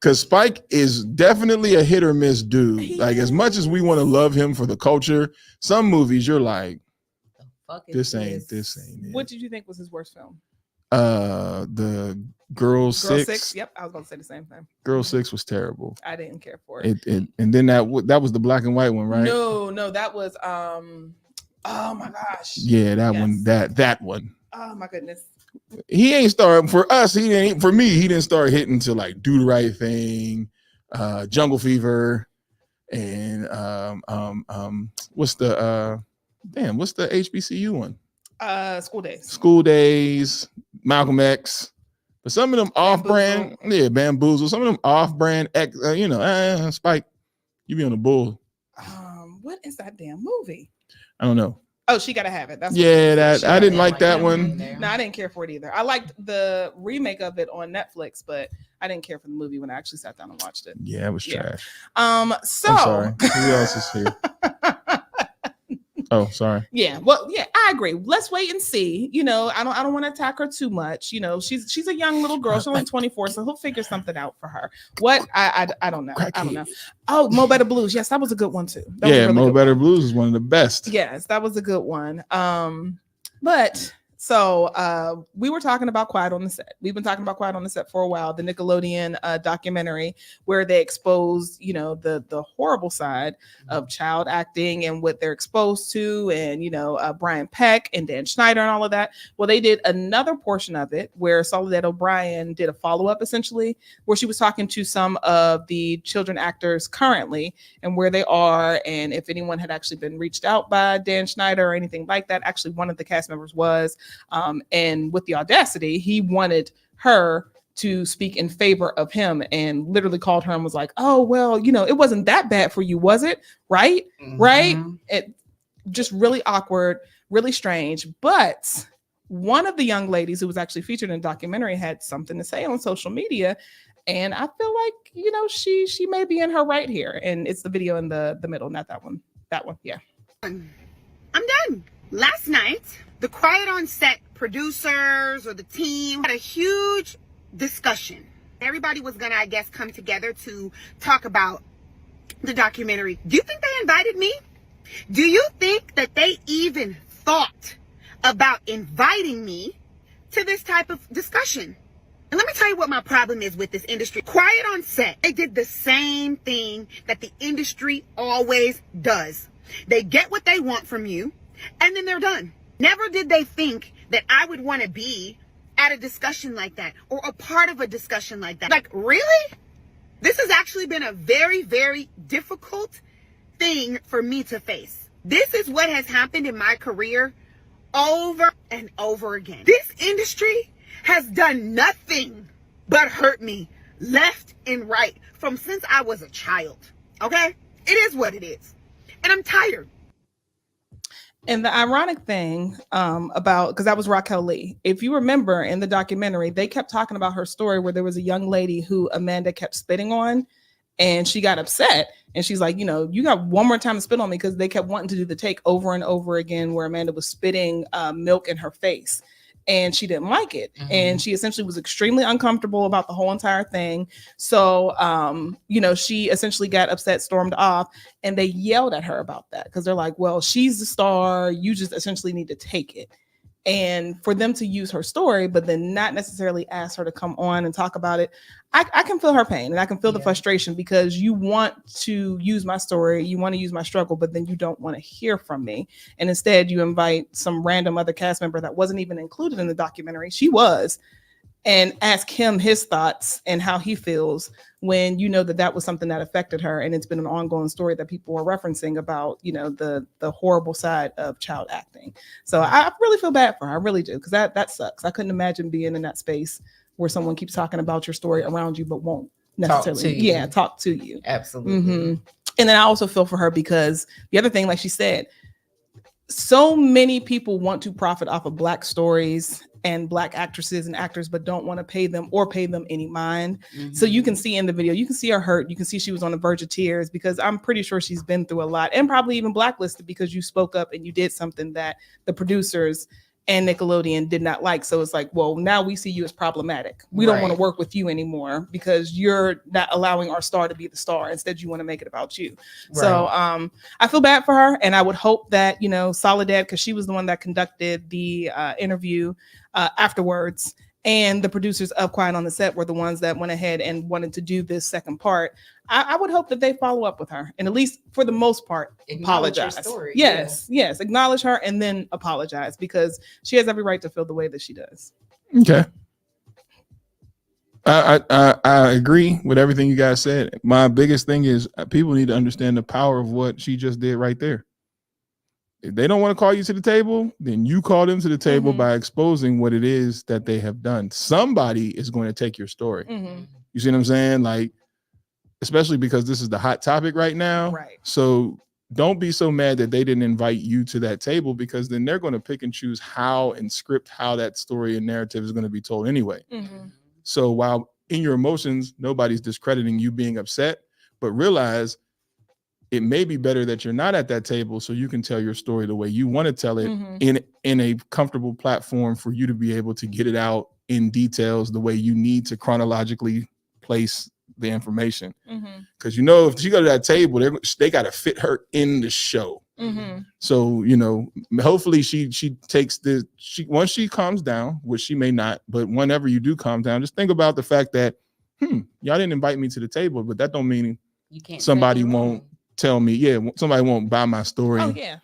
Because Spike is definitely a hit or miss dude. Like, as much as we want to love him for the culture, some movies you're like, this ain't it. What did you think was his worst film? The Girl Six. Yep, I was gonna say the same thing. Girl 6 was terrible. I didn't care for it. And then that was the black and white one, right? No, that was oh my gosh. Yeah, that one. Oh my goodness. He ain't starting for us. He didn't start hitting to like Do the Right Thing, Jungle Fever, and what's the HBCU one? School Days, Malcolm X. But some of them off-brand, Bamboozle. Some of them off-brand, Spike, you be on the bull. What is that damn movie? I don't know. Oh, She Gotta Have It. That's I didn't like that one. No, I didn't care for it either. I liked the remake of it on Netflix, but I didn't care for the movie when I actually sat down and watched it. Yeah, it was trash. So I'm sorry. Who else is here? Oh, sorry. Yeah. Well, yeah, I agree. Let's wait and see. I don't want to attack her too much. She's a young little girl. She's only 24, so he'll figure something out for her. What? I don't know. I don't know. Oh, Mo Better Blues. Yes, that was a good one too. Mo Better Blues is one of the best. Yes, that was a good one. But so we were talking about Quiet on the Set. We've been talking about Quiet on the Set for a while, the Nickelodeon documentary where they exposed, the horrible side of child acting and what they're exposed to, and Brian Peck and Dan Schneider and all of that. Well, they did another portion of it where Soledad O'Brien did a follow-up essentially, where she was talking to some of the children actors currently and where they are, and if anyone had actually been reached out by Dan Schneider or anything like that. Actually, one of the cast members was. And with the audacity, he wanted her to speak in favor of him and literally called her and was like, oh, well, it wasn't that bad for you, was it? Right? Mm-hmm. Right? It just really awkward, really strange. But one of the young ladies who was actually featured in the documentary had something to say on social media. And I feel like, she may be in her right here. And it's the video in the middle, not that one. That one, yeah. I'm done. Last night, the Quiet on Set producers or the team had a huge discussion. Everybody was gonna, I guess, come together to talk about the documentary. Do you think they invited me? Do you think that they even thought about inviting me to this type of discussion? And let me tell you what my problem is with this industry. Quiet on Set, they did the same thing that the industry always does. They get what they want from you, and then they're done. Never did they think that I would want to be at a discussion like that or a part of a discussion like that. Like, really? This has actually been a very, very difficult thing for me to face. This is what has happened in my career over and over again. This industry has done nothing but hurt me left and right from since I was a child. Okay? It is what it is. And I'm tired. And the ironic thing because that was Raquel Lee. If you remember in the documentary, they kept talking about her story where there was a young lady who Amanda kept spitting on. and she got upset. And she's like, you got one more time to spit on me, because they kept wanting to do the take over and over again where Amanda was spitting milk in her face. And she didn't like it. Mm-hmm. And she essentially was extremely uncomfortable about the whole entire thing. So, she essentially got upset, stormed off, and they yelled at her about that, because they're like, well, she's the star. You just essentially need to take it. And for them to use her story, but then not necessarily ask her to come on and talk about it, I can feel her pain, and I can feel the frustration, because you want to use my story, you want to use my struggle, but then you don't want to hear from me. And instead you invite some random other cast member that wasn't even included in the documentary. She was. And ask him his thoughts and how he feels, when you know that was something that affected her, and it's been an ongoing story that people are referencing about, the horrible side of child acting. So I really feel bad for her. I really do, because that sucks. I couldn't imagine being in that space where someone keeps talking about your story around you but won't necessarily talk to you. Absolutely. Mm-hmm. And then I also feel for her, because the other thing, like she said, so many people want to profit off of Black stories and Black actresses and actors, but don't want to pay them any mind. Mm-hmm. So you can see in the video, you can see her hurt. You can see she was on the verge of tears, because I'm pretty sure she's been through a lot, and probably even blacklisted because you spoke up and you did something that the producers and Nickelodeon did not like. So it's like, well, now we see you as problematic. We don't want to work with you anymore, because you're not allowing our star to be the star. Instead, you want to make it about you. Right. So I feel bad for her. And I would hope that, Soledad, because she was the one that conducted the interview afterwards, and the producers of Quiet on the Set were the ones that went ahead and wanted to do this second part. I would hope that they follow up with her, and at least for the most part, apologize. Yes, acknowledge her and then apologize, because she has every right to feel the way that she does. Okay. I agree with everything you guys said. My biggest thing is people need to understand the power of what she just did right there. If they don't want to call you to the table, then you call them to the table by exposing what it is that they have done. Somebody is going to take your story. Mm-hmm. You see what I'm saying? Like, especially because this is the hot topic right now. Right. So don't be so mad that they didn't invite you to that table, because then they're going to pick and choose how and script how that story and narrative is going to be told anyway. Mm-hmm. So while in your emotions, nobody's discrediting you being upset, but realize it may be better that you're not at that table, so you can tell your story the way you want to tell it, in a comfortable platform for you to be able to get it out in details the way you need to chronologically place the information. Because if she go to that table, they got to fit her in the show. So hopefully she takes once she calms down, which she may not, but whenever you do calm down, just think about the fact that y'all didn't invite me to the table, but that don't mean you can't somebody won't tell me, somebody won't buy my story. Oh yeah.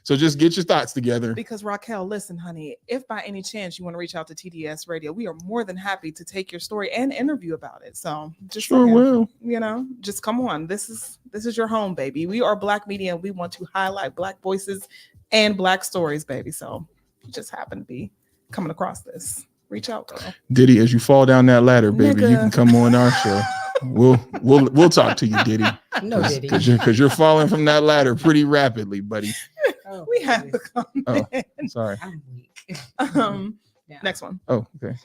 So just get your thoughts together. Because Raquel, listen, honey, if by any chance you want to reach out to TDS Radio, we are more than happy to take your story and interview about it. So just will. Just come on. This is your home, baby. We are Black media, and we want to highlight Black voices and Black stories, baby. So you just happen to be coming across this. Reach out, girl. Diddy, as you fall down that ladder, baby, you can come on our show. We'll talk to you, Diddy. No, Diddy. Because you're falling from that ladder pretty rapidly, buddy. We have to come in. Sorry. I'm weak. Next one. Oh, okay.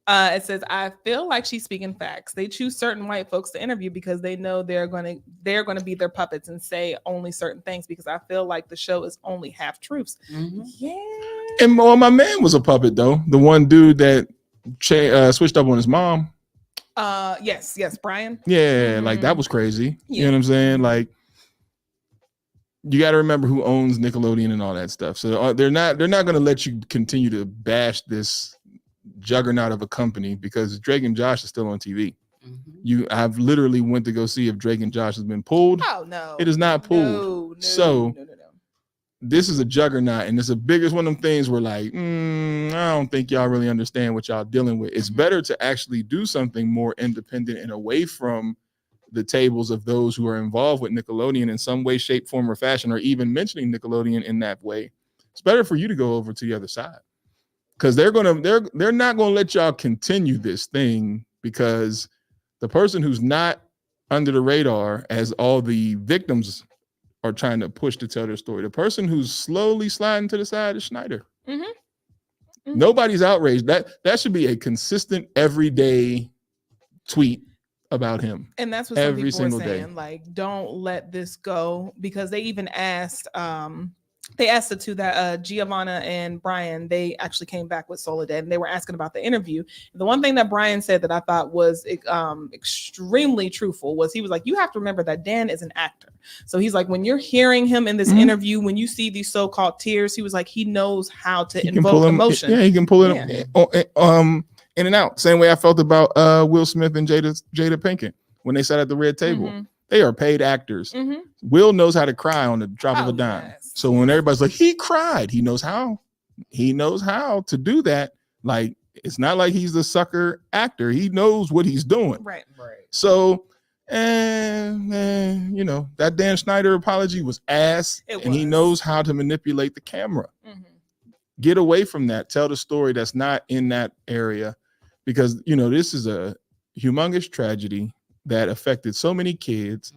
It says, I feel like she's speaking facts. They choose certain white folks to interview because they know they're going to be their puppets and say only certain things, because I feel like the show is only half truths. Mm-hmm. Yeah. And my man was a puppet, though. The one dude that switched up on his mom. Yes, Brian. Yeah, like that was crazy. Yeah. You know what I'm saying? Like, you got to remember who owns Nickelodeon and all that stuff. So they're not going to let you continue to bash this juggernaut of a company, because Drake and Josh is still on TV. Mm-hmm. I've literally went to go see if Drake and Josh has been pulled. Oh no, it is not pulled. No. This is a juggernaut, and it's the biggest one of them things where like, I don't think y'all really understand what y'all dealing with. It's better to actually do something more independent and away from the tables of those who are involved with Nickelodeon in some way, shape, form, or fashion, or even mentioning Nickelodeon in that way. It's better for you to go over to the other side, because they're not gonna let y'all continue this thing, because the person who's not under the radar, as all the victims are trying to push to tell their story, the person who's slowly sliding to the side is Schneider. Mm-hmm. Mm-hmm. Nobody's outraged. That should be a consistent everyday tweet about him. And that's what some every people single are saying. day. Like, don't let this go, because they even asked they asked the two that Giovanna and Brian, they actually came back with Soledad, and they were asking about the interview. The one thing that Brian said that I thought was extremely truthful was he was like, you have to remember that Dan is an actor. So he's like, when you're hearing him in this interview, when you see these so-called tears, he was like, he knows how to invoke emotion. Yeah, he can pull it in and out. Same way I felt about Will Smith and Jada Pinkett when they sat at the red table. They are paid actors. Will knows how to cry on the drop of a dime. Yes. So when everybody's like, he cried, he knows how. He knows how to do that. Like, it's not like he's the sucker actor. He knows what he's doing. Right. So, you know, that Dan Schneider apology was ass. He knows how to manipulate the camera. Get away from that. Tell the story that's not in that area, because, you know, this is a humongous tragedy that affected so many kids,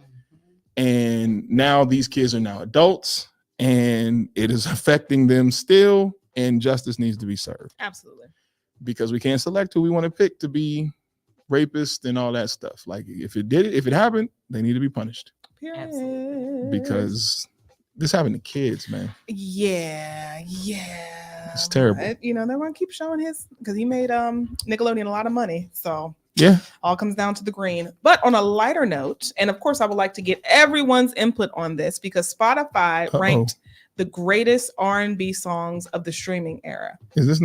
and now these kids are now adults, and it is affecting them still, and justice needs to be served. Absolutely. Because we can't select who we want to pick to be rapists and all that stuff. Like, if it happened, they need to be punished. Absolutely. Because this happened to kids, man. Yeah. It's terrible. But, you know, they're going to keep showing his, because he made Nickelodeon a lot of money. So yeah, all comes down to the green. But on a lighter note, and of course, I would like to get everyone's input on this, because Spotify ranked the greatest R&B songs of the streaming era. Is this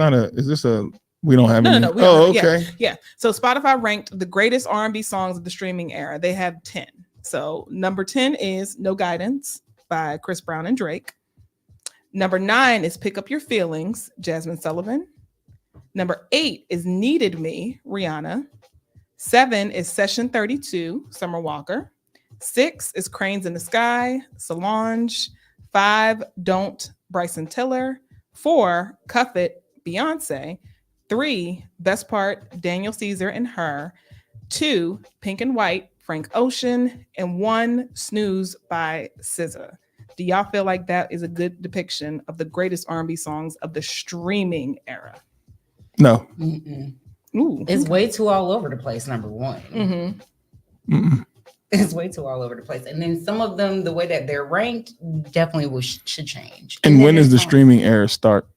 a we don't have any? No. Okay. Yeah. So Spotify ranked the greatest R&B songs of the streaming era. They have 10. So number 10 is No Guidance by Chris Brown and Drake. Number 9 is Pick Up Your Feelings, Jasmine Sullivan. Number 8 is Needed Me, Rihanna. 7 is Session 32, Summer Walker. 6 is Cranes in the Sky, Solange. 5, Don't, Bryson Tiller. 4, Cuff It, Beyonce. 3, Best Part, Daniel Caesar and Her. 2, Pink and White, Frank Ocean. And 1, Snooze by SZA. Do y'all feel like that is a good depiction of the greatest R&B songs of the streaming era? No. Ooh, it's way too all over the place. Number 1, it's way too all over the place, and then some of them, the way that they're ranked, definitely should change. And when does the streaming era start?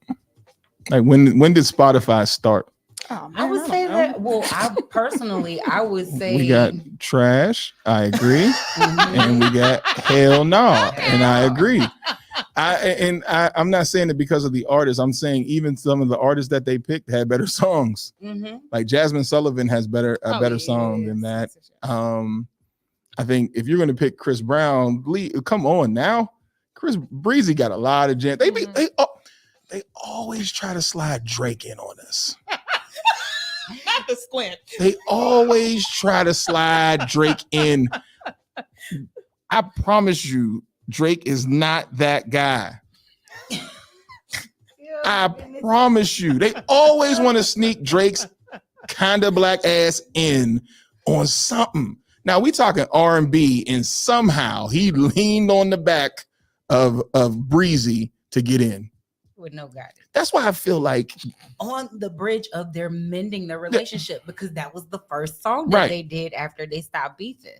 Like, when did Spotify start? Oh, man, I would say that. Well, I would say we got trash. I agree, and we got hell no, and I agree. I'm not saying it because of the artists. I'm saying even some of the artists that they picked had better songs. Like Jasmine Sullivan has a better song than that. I think if you're going to pick Chris Brown, come on now. Chris Breezy got a lot of jam. They always try to slide Drake in on us. Not the squint. They always try to slide Drake in. I promise you, Drake is not that guy. I promise you. They always want to sneak Drake's kinda black ass in on something. Now we talking R&B, and somehow he leaned on the back of Breezy to get in. With no guidance. That's why I feel like on the bridge of their mending their relationship, because that was the first song that they did after they stopped beefing.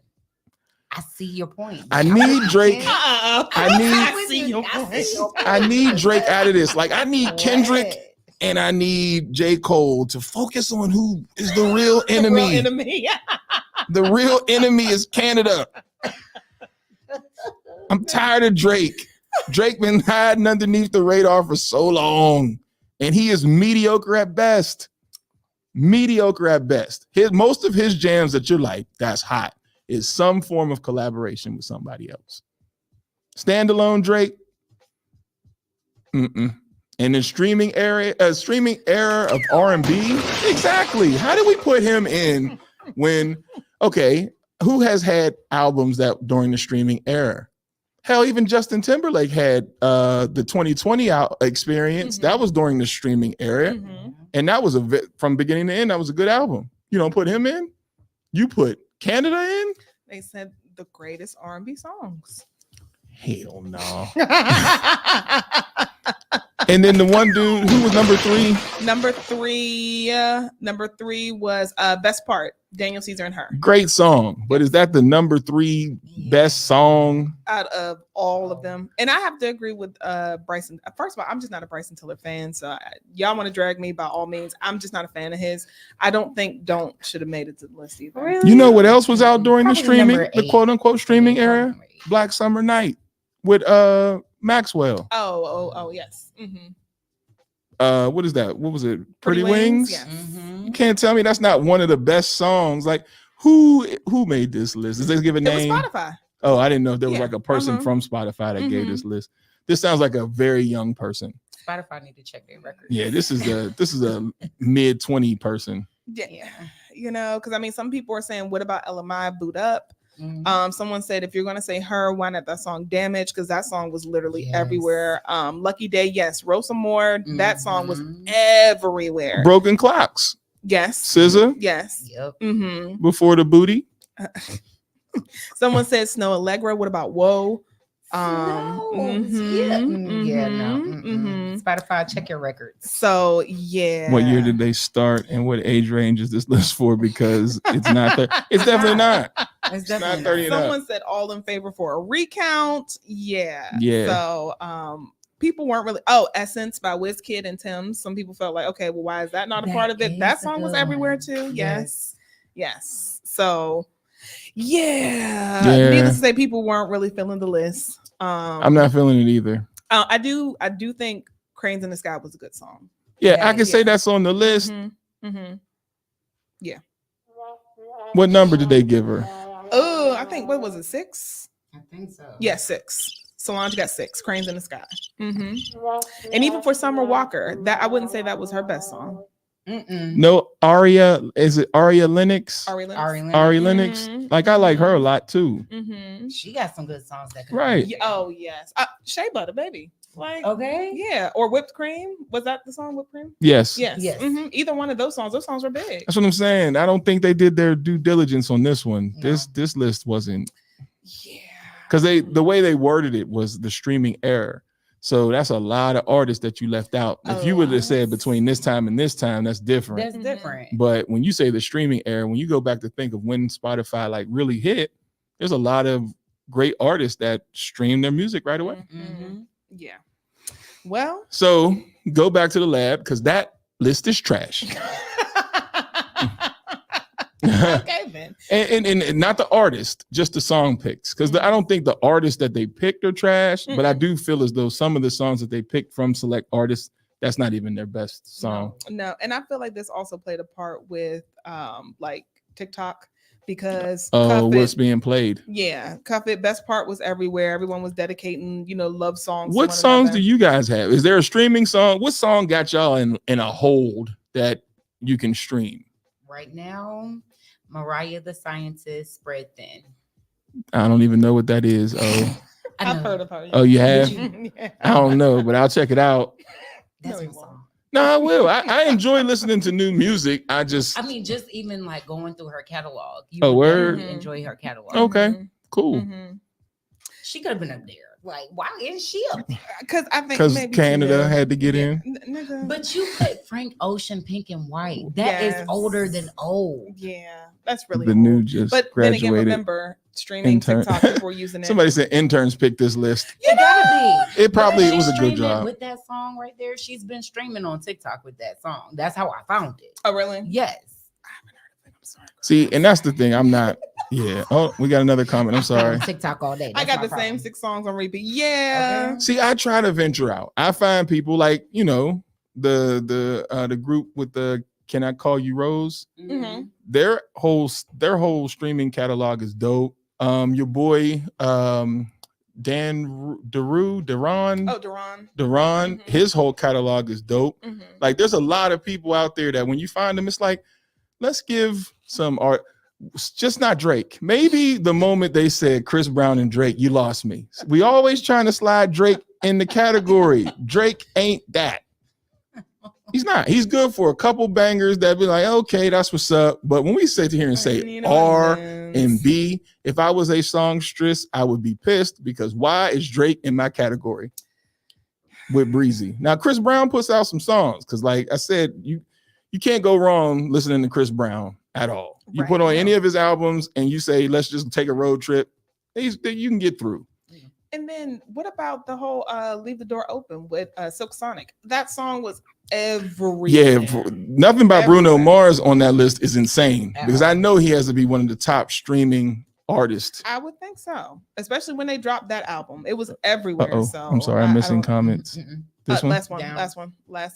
I see your point. I need Drake. I need Drake out of this. Like, I need Kendrick and I need J. Cole to focus on who is the real enemy. The real enemy is Canada. I'm tired of Drake. Drake been hiding underneath the radar for so long, and he is mediocre at best. Mediocre at best. Most of his jams that you're like, that's hot, is some form of collaboration with somebody else. Standalone Drake, And the streaming era of R&B, exactly. How did we put him in when? Okay, who has had albums that during the streaming era? Hell, even Justin Timberlake had the 2020 experience. That was during the streaming era. And that was from beginning to end, that was a good album. You don't put him in? You put Canada in? They said the greatest R&B songs. Hell no. And then the one dude who was number 3. Number three was Best Part, Daniel Caesar and Her. Great song, but is that the number 3 best song out of all of them? And I have to agree with Bryson. First of all, I'm just not a Bryson Tiller fan, so y'all want to drag me by all means. I'm just not a fan of his. I don't think Don't should have made it to the list either. Really? You know what else was out during the streaming, number the 8. quote unquote streaming era? Black Summer Night with Maxwell. Oh, yes. Mm-hmm. What is that? What was it? Pretty Wings? Yes. Mm-hmm. You can't tell me that's not one of the best songs. Like who made this list? Does they give a name? It was Spotify. Oh, I didn't know if there was like a person Uh-huh. from Spotify that gave this list. This sounds like a very young person. Spotify need to check their records. Yeah, this is a mid-20 person. Yeah. You know, because I mean, some people are saying, what about LMI Boot Up? Mhm. Someone said, if you're going to say Her, why not that song Damage? Because that song was literally everywhere. Lucky Day, yes. Rosa Moore, that song was everywhere. Broken Clocks. Yes. SZA. Yes. Yep. Mm-hmm. Before the Booty. Someone said Snow Allegra. What about Whoa? Yeah, no. Spotify, check your records. So yeah. What year did they start and what age range is this list for? Because it's not it's definitely not. It's definitely not 30 and up. Someone said all in favor for a recount. Yeah. Yeah. So people weren't really Essence by WizKid and Tim's. Some people felt like, okay, well, why is that not a part of it? That song was everywhere too. Yes. So yeah. Needless to say, people weren't really feeling the list. I'm not feeling it either. I do think Cranes in the Sky was a good song. Yeah, I can say that's on the list. Mm-hmm. Yeah. What number did they give her? Oh, I think, what was it, 6? I think so. Yeah, 6. Solange got 6. Cranes in the Sky. Mm-hmm. And even for Summer Walker, that I wouldn't say that was her best song. No, Aria. Is it Aria Lennox? Ari Lennox. Ari Lennox. Like I like her a lot too. Mm-hmm. She got some good songs that could Right. Oh yes. Shea Butter, baby. Like okay. Yeah. Or Whipped Cream. Was that the song Whipped Cream? Yes. Yes. Mm-hmm. Either one of those songs. Those songs were big. That's what I'm saying. I don't think they did their due diligence on this one. No. This list wasn't. Yeah. Because the way they worded it was the streaming era. So that's a lot of artists that you left out. If you would have said between this time and this time, that's different. That's different. But when you say the streaming era, when you go back to think of when Spotify like really hit, there's a lot of great artists that stream their music right away. Mm-hmm. Yeah. Well, so go back to the lab because that list is trash. Okay, then. And not the artist, just the song picks. Because I don't think the artists that they picked are trash, but I do feel as though some of the songs that they picked from select artists, that's not even their best song. No, and I feel like this also played a part with like TikTok because what's being played. Yeah, Cuff It, Best Part was everywhere. Everyone was dedicating, love songs. What songs do you guys have? Is there a streaming song? What song got y'all in a hold that you can stream? Right now, Mariah the Scientist, Spread Thin. I don't even know what that is. Oh, I've heard of her. Oh, you have? Yeah. I don't know, but I'll check it out. That's my song. No, I will. I enjoy listening to new music. I mean, just even like going through her catalog. You word. Enjoy her catalog. Okay, cool. She could have been up there. Like, why isn't she up there? Because I think maybe Canada had to get in. But you put Frank Ocean, Pink and White. That is older than old. Yeah, that's really the old. new just but graduated. Then again, remember streaming TikTok, people were using it. Somebody said interns picked this list. It gotta be. It probably was a good job. With that song right there, she's been streaming on TikTok with that song. That's how I found it. Oh, really? Yes. I haven't heard of it. I'm sorry. See, and that's the thing. I'm not. Yeah. Oh, we got another comment. I'm sorry. TikTok all day. I got the same 6 songs on repeat. Yeah. Okay. See, I try to venture out. I find people like the group with the Can I Call You Rose? Mm-hmm. Their whole streaming catalog is dope. Your boy Deron. Oh, Deron. Mm-hmm. His whole catalog is dope. Mm-hmm. Like there's a lot of people out there that when you find them, it's like, let's give some art. Just not Drake. Maybe the moment they said Chris Brown and Drake, you lost me. We always trying to slide Drake in the category. Drake ain't that. He's not. He's good for a couple bangers that be like, okay, that's what's up. But when we sit here and say R and B, if I was a songstress, I would be pissed because why is Drake in my category? with Breezy. Now, Chris Brown puts out some songs because, like I said, you can't go wrong listening to Chris Brown at all. You put on any of his albums and you say, let's just take a road trip, you can get through. And then what about the whole Leave the Door Open with Silk Sonic? That song was everywhere. Yeah, nothing by Bruno Mars on that list is insane because I know he has to be one of the top streaming artists. I would think so, especially when they dropped that album. It was everywhere. Uh-oh. So I'm sorry, I'm missing comments. This one? Last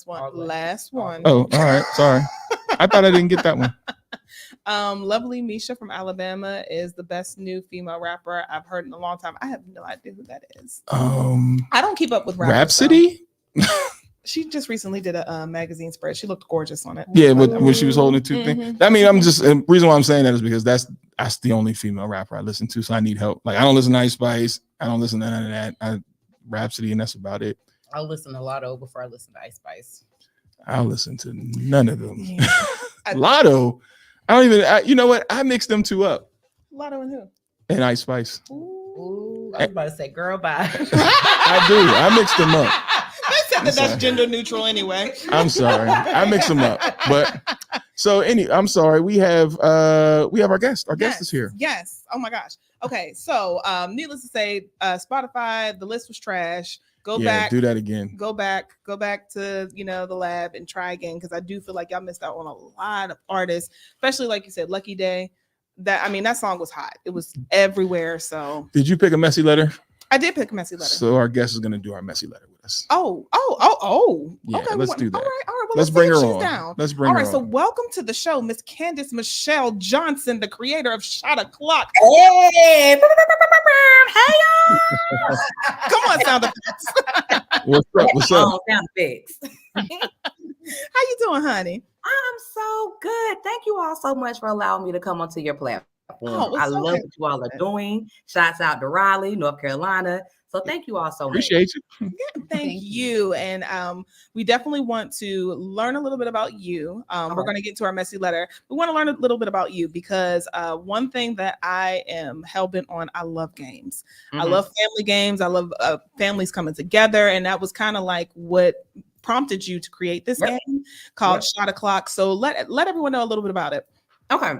one. Oh, all right. Sorry. I thought I didn't get that one. Lovely Misha from Alabama is the best new female rapper I've heard in a long time. I have no idea who that is. I don't keep up with rappers, Rhapsody. She just recently did a magazine spread. She looked gorgeous on it. Yeah, but when she was holding the two things. I mean, the reason why I'm saying that is because that's the only female rapper I listen to, so I need help. Like I don't listen to Ice Spice. I don't listen to none of that. Rhapsody, and that's about it. I'll listen to Lotto before I listen to Ice Spice. I'll listen to none of them. Yeah. Lotto. I don't even. You know what? I mixed them two up. Lotto and who? And Ice Spice. Ooh, I was about to say, girl, bye. I do. I mixed them up. They said that's gender neutral anyway. I'm sorry. I mixed them up. But so I'm sorry. We have our guest. Our guest is here. Yes. Oh my gosh. Okay. So needless to say, Spotify, the list was trash. Go back. Do that again. Go back to the lab and try again, because I do feel like y'all missed out on a lot of artists, especially like you said, Lucky Day. That song was hot. It was everywhere. So did you pick a messy letter? I did pick a messy letter. So our guest is going to do our messy letter with us. Oh. Yeah, okay, let's do that. All right. Well, let's bring her on. Down. Let's bring her on. All right, so welcome to the show, Miss Candace Michele Johnson, the creator of Shot O'Clock. Hey, hey y'all. Come on, sound effects. What's up? Sound effects. How you doing, honey? I'm so good. Thank you all so much for allowing me to come onto your platform. I love what you all are doing. Shouts out to Raleigh, North Carolina. So thank you all so much. Appreciate you. Yeah, thank you. And we definitely want to learn a little bit about you. We're going to get to our messy letter. We want to learn a little bit about you because one thing that I am hell-bent on, I love games. I love family games. I love families coming together. And that was kind of like what prompted you to create this game called Shot O'Clock. So let everyone know a little bit about it. Okay.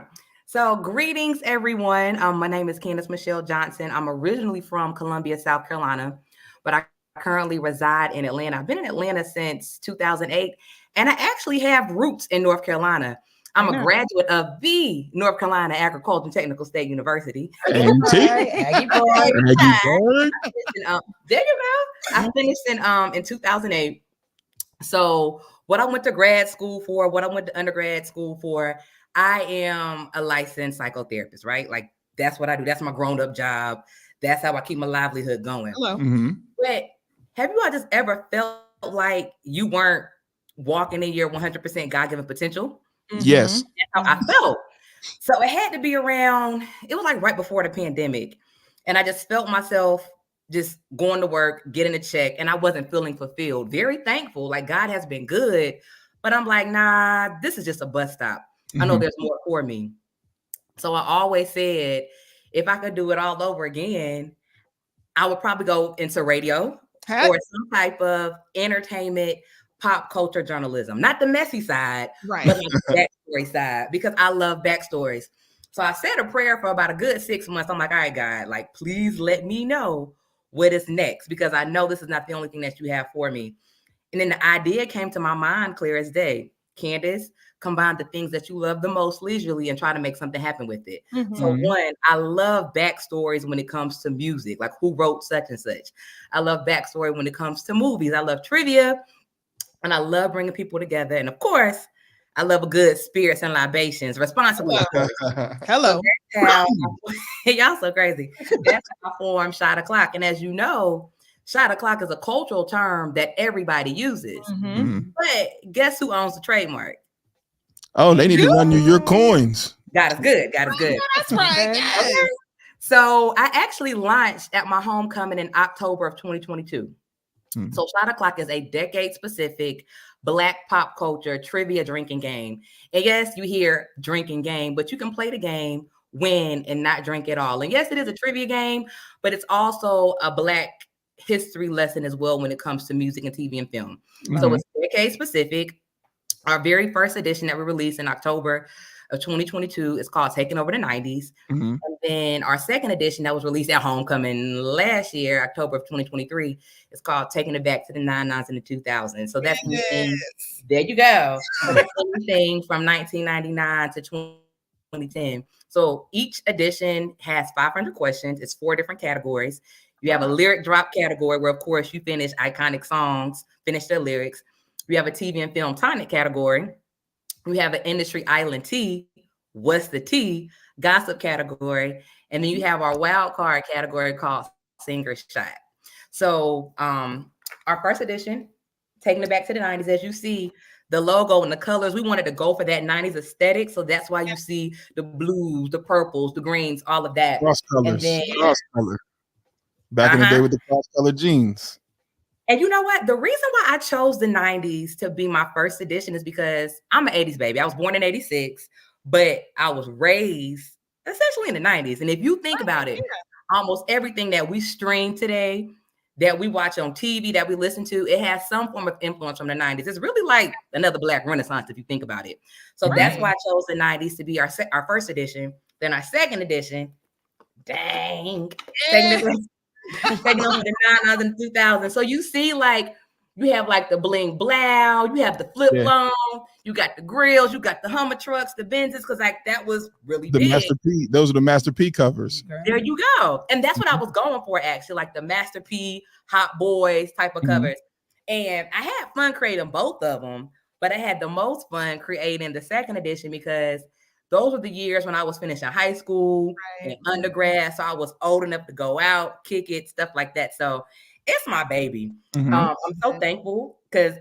So greetings, everyone. My name is Candace Michele Johnson. I'm originally from Columbia, South Carolina, but I currently reside in Atlanta. I've been in Atlanta since 2008, and I actually have roots in North Carolina. I'm a graduate of the North Carolina Agricultural and Technical State University. Aggie boy. There you go. I finished in 2008. So what I went to grad school for, what I went to undergrad school for, I am a licensed psychotherapist, right? Like that's what I do. That's my grown-up job. That's how I keep my livelihood going. Hello. Mm-hmm. But have you all just ever felt like you weren't walking in your 100% God-given potential? Mm-hmm. Yes. That's how I felt. So it had to be around, it was like right before the pandemic. And I just felt myself just going to work, getting a check, and I wasn't feeling fulfilled. Very thankful. Like God has been good. But I'm like, nah, this is just a bus stop. I know there's more for me. So I always said, if I could do it all over again, I would probably go into radio or some type of entertainment, pop culture journalism. Not the messy side, but the backstory side, because I love backstories. So I said a prayer for about a good 6 months. I'm like, all right, God, like, please let me know what is next, because I know this is not the only thing that you have for me. And then the idea came to my mind clear as day. Candace, combine the things that you love the most leisurely and try to make something happen with it. Mm-hmm. So one, I love backstories when it comes to music, like who wrote such and such. I love backstory when it comes to movies. I love trivia, and I love bringing people together. And of course, I love a good spirits and libations, responsibly. Hello. So y'all so crazy. That's how I formed Shot O'Clock. And as you know, Shot O'Clock is a cultural term that everybody uses. Mm-hmm. But guess who owns the trademark? Oh, they need to run you your coins. God is good. God is good. That's right. Yes. Okay. So I actually launched at my homecoming in October of 2022. Mm-hmm. So Shot O'Clock is a decade-specific Black pop culture trivia drinking game. And yes, you hear drinking game, but you can play the game, win, and not drink at all. And yes, it is a trivia game, but it's also a Black history lesson as well when it comes to music and TV and film. So it's decade specific. Our very first edition that we released in October of 2022 is called Taking Over the 90s. And then our second edition that was released at Homecoming last year, October of 2023, is called Taking It Back to the 99s and the 2000s. So that's anything, there you go. So that's anything from 1999 to 2010. So each edition has 500 questions. It's 4 different categories. You have a lyric drop category where, of course, you finish iconic songs, finish their lyrics. We have a TV and film tonic category. We have an industry island tea, what's the tea, gossip category. And then you have our wild card category called singer shot. So our first edition, Taking It Back to the 90s, as you see, the logo and the colors, we wanted to go for that 90s aesthetic. So that's why you see the blues, the purples, the greens, all of that. Cross colors. And then, cross color. Back in the day with the cross color jeans. And you know what? The reason why I chose the 90s to be my first edition is because I'm an 80s baby. I was born in 86, but I was raised essentially in the 90s. And if you think about it, almost everything that we stream today, that we watch on TV, that we listen to, it has some form of influence from the 90s. It's really like another Black Renaissance if you think about it. So that's why I chose the 90s to be our first edition. Then our second edition, taking over the 9,000 and 2,000. So you see, like, you have like the bling blow, you have the flip long, you got the grills, you got the Hummer trucks, the Benzes, because like that was really big. Master P, those are the Master P covers. There you go. And that's what I was going for, actually, like the Master P, Hot Boys type of covers. And I had fun creating both of them, but I had the most fun creating the second edition because those were the years when I was finishing high school and undergrad. So I was old enough to go out, kick it, stuff like that. So it's my baby. I'm so thankful because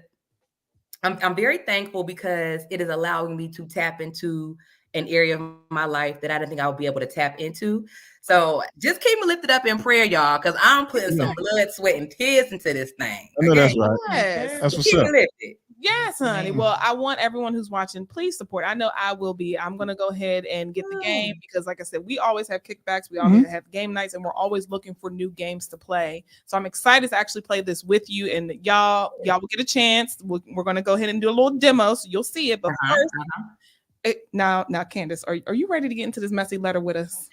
I'm very thankful because it is allowing me to tap into an area of my life that I didn't think I would be able to tap into. So just keep me lifted up in prayer, y'all, because I'm putting some blood, sweat, and tears into this thing. I know that's right. Yes. That's what's keep up. me lifted. Yes, honey. Well, I want everyone who's watching, please support. I know I will be. I'm going to go ahead and get the game because, like I said, we always have kickbacks. We always have game nights, and we're always looking for new games to play. So I'm excited to actually play this with you, and y'all will get a chance. We're going to go ahead and do a little demo, so you'll see it. But first, now, Candace, are you ready to get into this messy letter with us?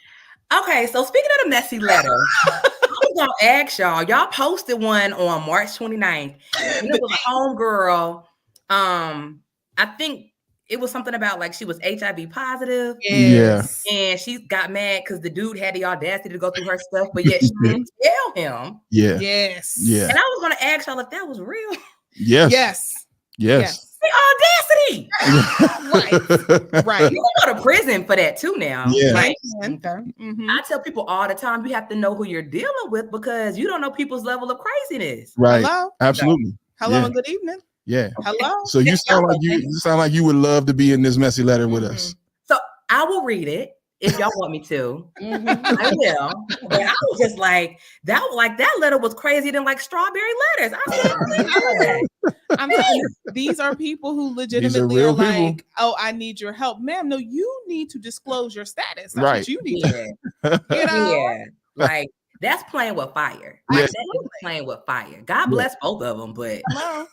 Okay, so speaking of the messy letter, I was going to ask y'all. Y'all posted one on March 29th, and it was a homegirl. I think it was something about like she was HIV positive. Yes. And she got mad because the dude had the audacity to go through her stuff, but yet she didn't tell him. Yeah. Yes. Yeah. And I was going to ask y'all if that was real. Yes. Yes. Yes. The audacity. Right. You can go to prison for that too now. Yeah. Like, Mm-hmm. I tell people all the time, you have to know who you're dealing with because you don't know people's level of craziness. Right. Hello? Absolutely. Hello Yeah. and good evening. Yeah. Hello. So you sound like you would love to be in this messy letter with us. So I will read it if y'all want me to. I will. But I was just like that letter was crazier than like strawberry letters. I'm saying, these are people who legitimately real are like, people. oh, I need your help, ma'am. No, you need to disclose your status. That's Right. what you need. Yeah. You know? Yeah. Like that's playing with fire. Yeah. Like, that is playing with fire. God bless both of them, but Hello.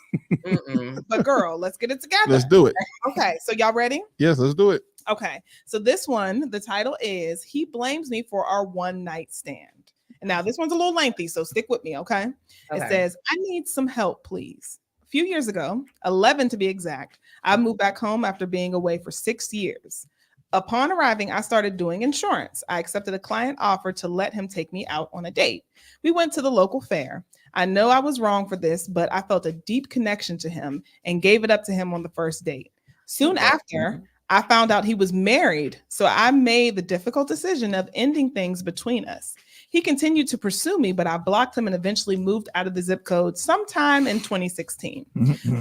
But girl, let's get it together. Let's do it. Okay, so y'all ready? Yes, let's do it. Okay, so this one, the title is "He Blames Me for Our One Night Stand." And now this one's a little lengthy, so stick with me, okay? It says, "I need some help, please. A few years ago, 11 to be exact, I moved back home after being away for 6 years. Upon arriving, I started doing insurance. I accepted a client offer to let him take me out on a date. We went to the local fair. I know I was wrong for this, but I felt a deep connection to him and gave it up to him on the first date. Soon after, I found out he was married, so I made the difficult decision of ending things between us. He continued to pursue me, but I blocked him and eventually moved out of the zip code sometime in 2016.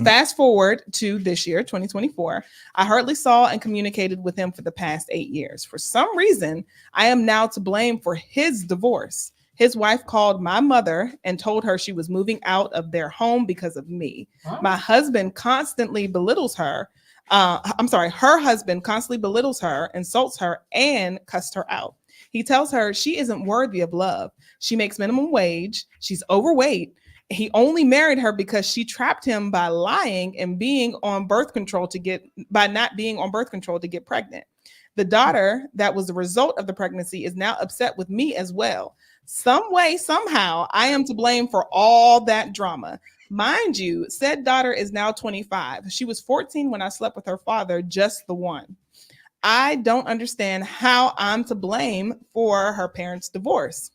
Fast forward to this year, 2024. I hardly saw and communicated with him for the past 8 years. For some reason, I am now to blame for his divorce. His wife called my mother and told her she was moving out of their home because of me. My husband constantly belittles her. Her husband constantly belittles her, insults her, and cussed her out. He tells her she isn't worthy of love. She makes minimum wage. She's overweight. He only married her because she trapped him by lying and being on birth control by not being on birth control to get pregnant. The daughter that was the result of the pregnancy is now upset with me as well. Some way, somehow, I am to blame for all that drama. Mind you, said daughter is now 25. She was 14 when I slept with her father, just the one. I don't understand how I'm to blame for her parents' divorce.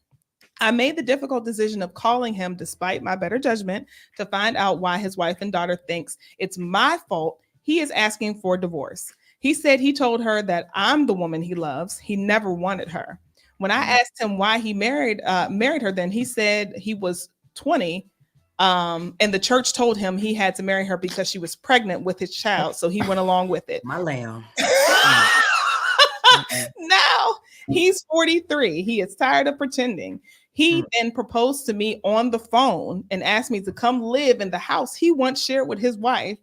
I made the difficult decision of calling him despite my better judgment to find out why his wife and daughter thinks it's my fault he is asking for divorce. He said he told her that I'm the woman he loves. He never wanted her. When I asked him why he married her, then he said he was 20 and the church told him he had to marry her because she was pregnant with his child. So he went along with it. My lamb. Now he's 43. He is tired of pretending. He then proposed to me on the phone and asked me to come live in the house he once shared with his wife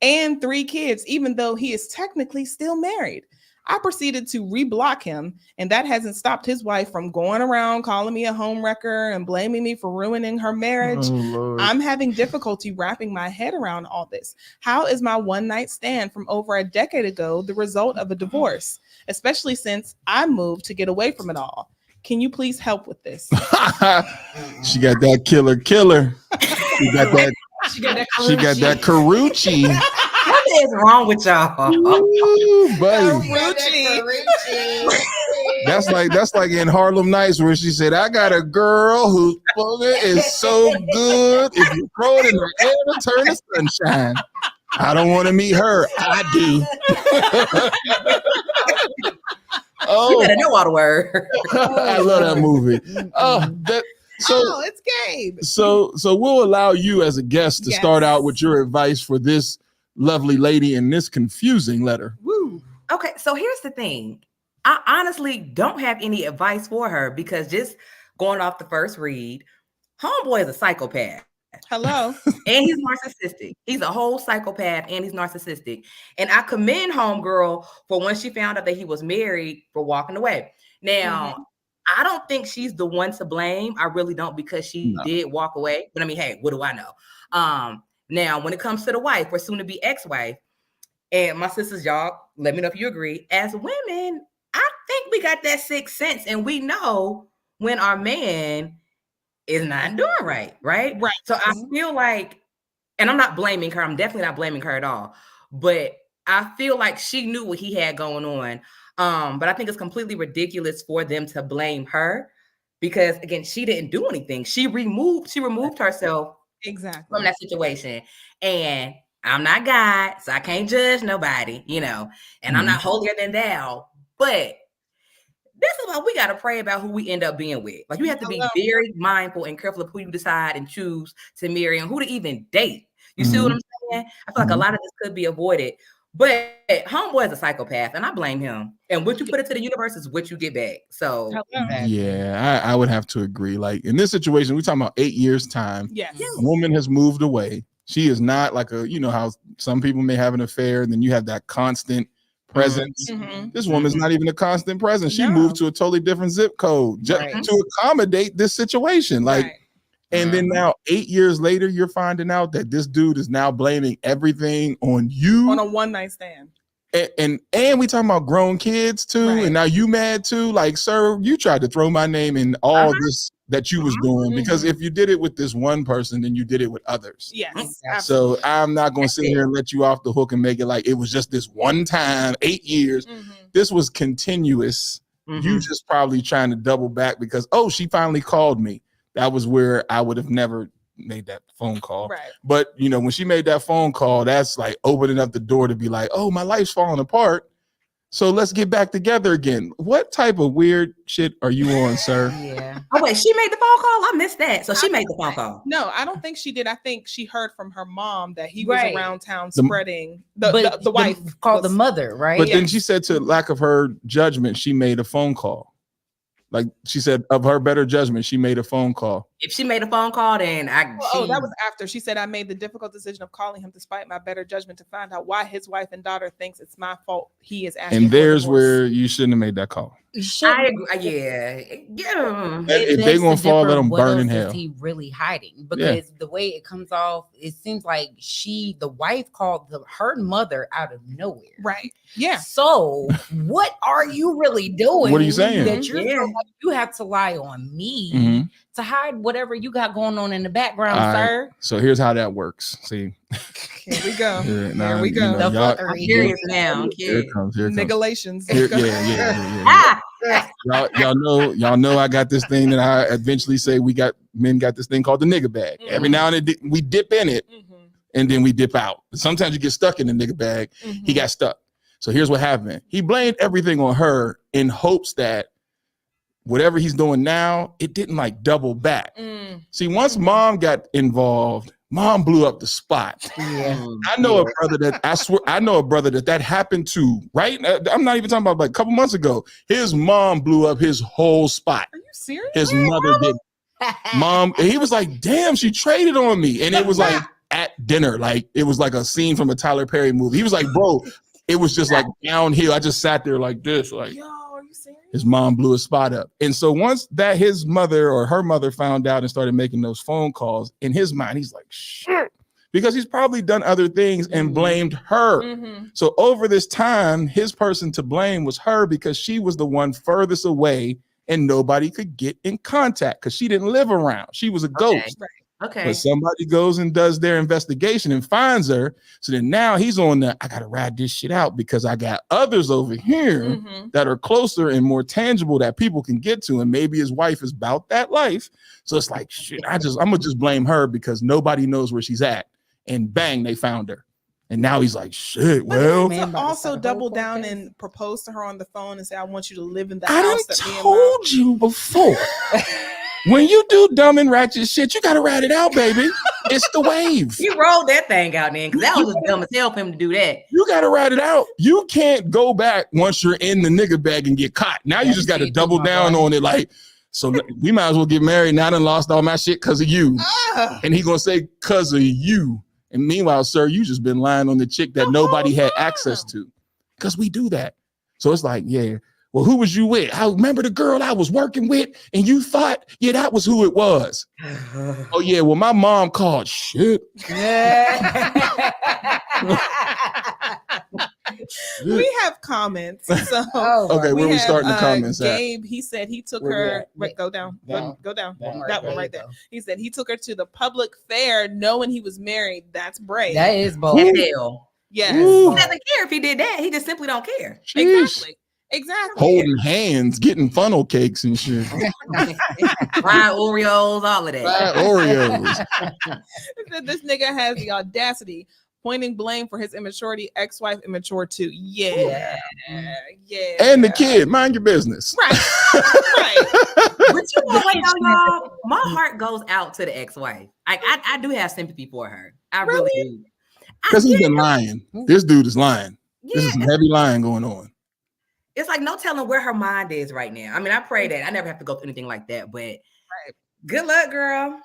and 3 kids, even though he is technically still married. I proceeded to reblock him, and that hasn't stopped his wife from going around calling me a homewrecker and blaming me for ruining her marriage. Oh, I'm having difficulty wrapping my head around all this. How is my one-night stand from over a decade ago the result of a divorce, especially since I moved to get away from it all? Can you please help with this? She got that killer. She got that Karuchi. What is wrong with y'all? Ooh, buddy. That's like in Harlem Nights where she said, I got a girl whose booger is so good. If you throw it in the air, it'll turn to sunshine. I don't want to meet her. I do. You better know all the words. I love that movie. It's Gabe. So we'll allow you as a guest to start out with your advice for this lovely lady in this confusing letter. Woo. Okay, so here's the thing. I honestly don't have any advice for her because just going off the first read, homeboy is a psychopath. Hello. And he's narcissistic. He's a whole psychopath and he's narcissistic. And I commend homegirl for when she found out that he was married for walking away. Now, I don't think she's the one to blame. I really don't, because she did walk away. But I mean, hey, what do I know? Now, when it comes to the wife or soon to be ex-wife, and my sisters, y'all, let me know if you agree. As women, I think we got that sixth sense and we know when our man is not doing right. Right. So I feel like, and I'm not blaming her. I'm definitely not blaming her at all. But I feel like she knew what he had going on. But I think it's completely ridiculous for them to blame her because, again, she didn't do anything. She removed herself from that situation. And I'm not God, so I can't judge nobody, and I'm not holier than thou. But this is why we got to pray about who we end up being with. Like, you have to be very mindful and careful of who you decide and choose to marry and who to even date. You see what I'm saying? I feel like a lot of this could be avoided. But homeboy is a psychopath, and I blame him. And what you put into the universe is what you get back. So yeah, I would have to agree. Like in this situation, we're talking about 8 years time. Yes. A woman has moved away. She is not like how some people may have an affair, and then you have that constant presence. This woman's not even a constant presence. She moved to a totally different zip code just to accommodate this situation. And then now 8 years later, you're finding out that this dude is now blaming everything on you on a one-night stand. And we talking about grown kids too, and now you mad too. Like, sir, you tried to throw my name in all this that you was doing, because if you did it with this one person, then you did it with others. Yes. So I'm not going to sit here and let you off the hook and make it like it was just this one time, 8 years. This was continuous. You just probably trying to double back because, she finally called me. That was where I would have never made that phone call. Right. But, when she made that phone call, that's like opening up the door to be like, oh, my life's falling apart. So let's get back together again. What type of weird shit are you on, sir? Yeah. Oh, wait, she made the phone call? I missed that. So she made the phone call. No, I don't think she did. I think she heard from her mom that he was around town spreading the wife called the mother, right? But then she said, to lack of her judgment, she made a phone call. Like she said, of her better judgment, she made a phone call. If she made a phone call, then that was after. She said, I made the difficult decision of calling him despite my better judgment to find out why his wife and daughter thinks it's my fault he is asking. And there's where you shouldn't have made that call. I agree. Yeah. If they're gonna fall, let them burn in hell. Is he really hiding? Because the way it comes off, it seems like the wife called her mother out of nowhere. Right. Yeah. So what are you really doing? What are you saying? That you have to lie on me to hide whatever you got going on in the background, sir. So here's how that works. See. Here we go. Here we go. I'm curious now. Here it comes. Nigalations. Y'all know I got this thing that I eventually say men got this thing called the nigga bag. Every now and then we dip in it and then we dip out. Sometimes you get stuck in the nigga bag. He got stuck. So here's what happened. He blamed everything on her in hopes that whatever he's doing now, it didn't like double back. See, once mom got involved, mom blew up the spot. Yeah. I know a brother that happened to, right? I'm not even talking about like a couple months ago. His mom blew up his whole spot. Are you serious? His mother did. Mom, and he was like, damn, she traded on me. And it was like at dinner, like it was like a scene from a Tyler Perry movie. He was like, bro, it was just like downhill. I just sat there like this, like, yo, are you serious? His mom blew a spot up. And so once that his mother or her mother found out and started making those phone calls, in his mind, he's like, shit, because he's probably done other things and blamed her. So over this time, his person to blame was her because she was the one furthest away and nobody could get in contact because she didn't live around. She was a ghost. Right. Okay. But somebody goes and does their investigation and finds her. So then now he's on I got to ride this shit out because I got others over here that are closer and more tangible that people can get to. And maybe his wife is about that life. So it's like, shit, I'm going to just blame her because nobody knows where she's at. And bang, they found her. And now he's like, shit, well. To also double down and propose to her on the phone and say, I want you to live in the house. I told you before. When you do dumb and ratchet shit, you got to ride it out, baby. It's the wave. You rolled that thing out then because that was just dumb as hell for him to do that. You got to ride it out. You can't go back once you're in the nigga bag and get caught. Now you just got to double down on it. Like, so we might as well get married. Now I done lost all my shit because of you. And he going to say, because of you. And meanwhile, sir, you just been lying on the chick that nobody had access to because we do that. So it's like, yeah. Well, who was you with? I remember the girl I was working with, and you thought, yeah, that was who it was. Oh, yeah, well, my mom called. Shit. We have comments. So okay, where we starting the comments at? Gabe, he said he took her. Go down. Go down. That one right there. He said he took her to the public fair knowing he was married. That's brave. That is bold. Hell. Yes. He doesn't care if he did that. He just simply don't care. Exactly. Holding hands, getting funnel cakes and shit. Fried Oreos, all of that. Fried Oreos. This nigga has the audacity pointing blame for his immaturity. Ex-wife immature too. Yeah. And the kid, mind your business. Right. But you know what, y'all? My heart goes out to the ex-wife. I do have sympathy for her. I really do. Because he's been lying. This dude is lying. This is some heavy lying going on. It's like no telling where her mind is right now. I mean, I pray that I never have to go through anything like that, but good luck, girl.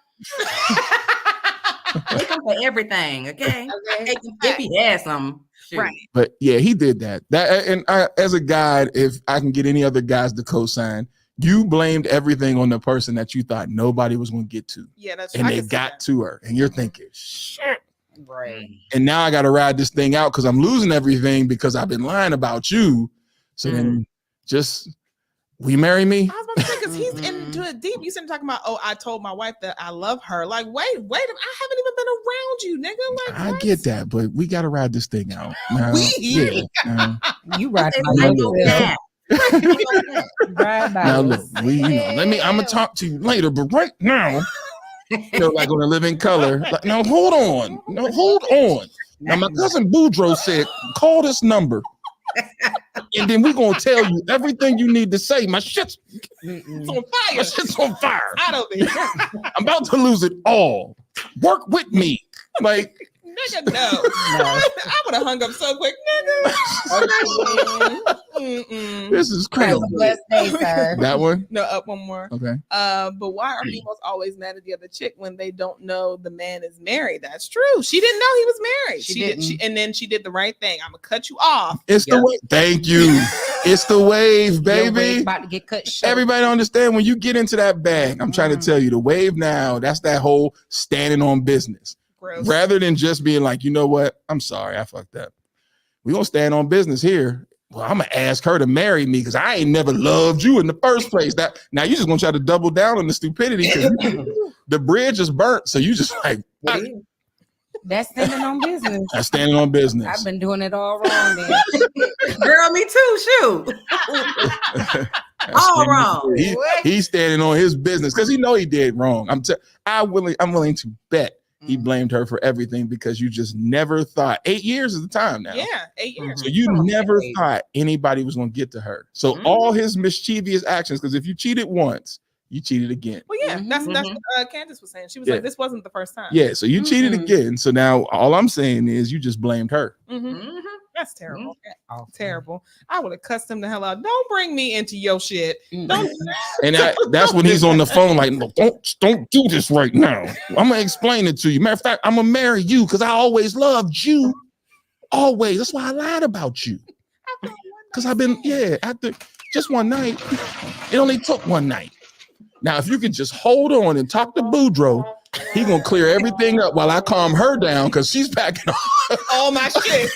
They come for everything, okay? If he has some, right? But yeah, he did that. And as a guide, if I can get any other guys to co-sign, you blamed everything on the person that you thought nobody was going to get to. Yeah, that's and they got to her, and you're thinking, shit. Right. And now I got to ride this thing out because I'm losing everything because I've been lying about you. So then just, will you marry me? I was about to say, because he's into it deep. You started talking about, I told my wife that I love her. Like, wait, I haven't even been around you, nigga. Like, I get that, but we got to ride this thing out. Now, You ride now look, I'm going to talk to you later, but right now, like on a living color. Like, now, hold on. Now, my cousin Boudreaux said, call this number. And then we're gonna tell you everything you need to say. My shit's on fire. My shit's on fire. I don't think I'm about to lose it all. Work with me. Like, Nigga, no. I would have hung up so quick, nigga. This is crazy. That one? No, up one more. Okay. But why are females always mad at the other chick when they don't know the man is married? That's true. She didn't know he was married. And then she did the right thing. I'm gonna cut you off. It's the wave. Thank you. It's the wave, baby. Wave about to get cut short. Everybody understand when you get into that bag. I'm trying to tell you, the wave now. That's that whole standing on business. Gross. Rather than just being like, you know what? I'm sorry, I fucked up. We're gonna stand on business here. Well, I'm gonna ask her to marry me because I ain't never loved you in the first place. That now you just gonna try to double down on the stupidity because the bridge is burnt. So you just like that's standing on business. That's standing on business. I've been doing it all wrong, then. Girl, me too. Shoot. All wrong. He's standing on his business because he know he did wrong. I'm willing to bet he blamed her for everything because you just never thought 8 years is the time now. Yeah, 8 years. So you never thought anybody was going to get to her. So all his mischievous actions, because if you cheated once, you cheated again. Well, yeah, that's what Candace was saying. She was like, this wasn't the first time. Yeah, so you cheated again. So now all I'm saying is you just blamed her. That's terrible. Terrible. I would have cussed him the hell out. Don't bring me into your shit. Don't. And that's when he's on the phone like, no, don't do this right now. I'm going to explain it to you. Matter of fact, I'm going to marry you because I always loved you. Always. That's why I lied about you. Because I've been, after just one night. It only took one night. Now, if you could just hold on and talk to Boudreaux, he gonna clear everything up while I calm her down because she's packing all my shit.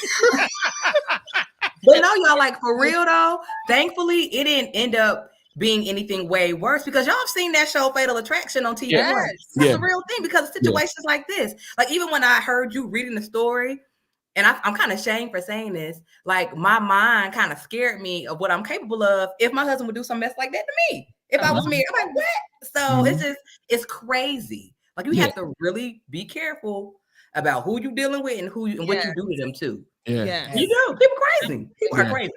But no, y'all, like for real though, thankfully it didn't end up being anything way worse because y'all have seen that show Fatal Attraction on TV. Yeah. That's a real thing because of situations like this. Like even when I heard you reading the story, and I'm kind of ashamed for saying this, like my mind kind of scared me of what I'm capable of if my husband would do some mess like that to me. If I was married, I'm like, what? So it's crazy. Like you have to really be careful about who you're dealing with and what you do to them too. Yeah. You do. People crazy. People are crazy.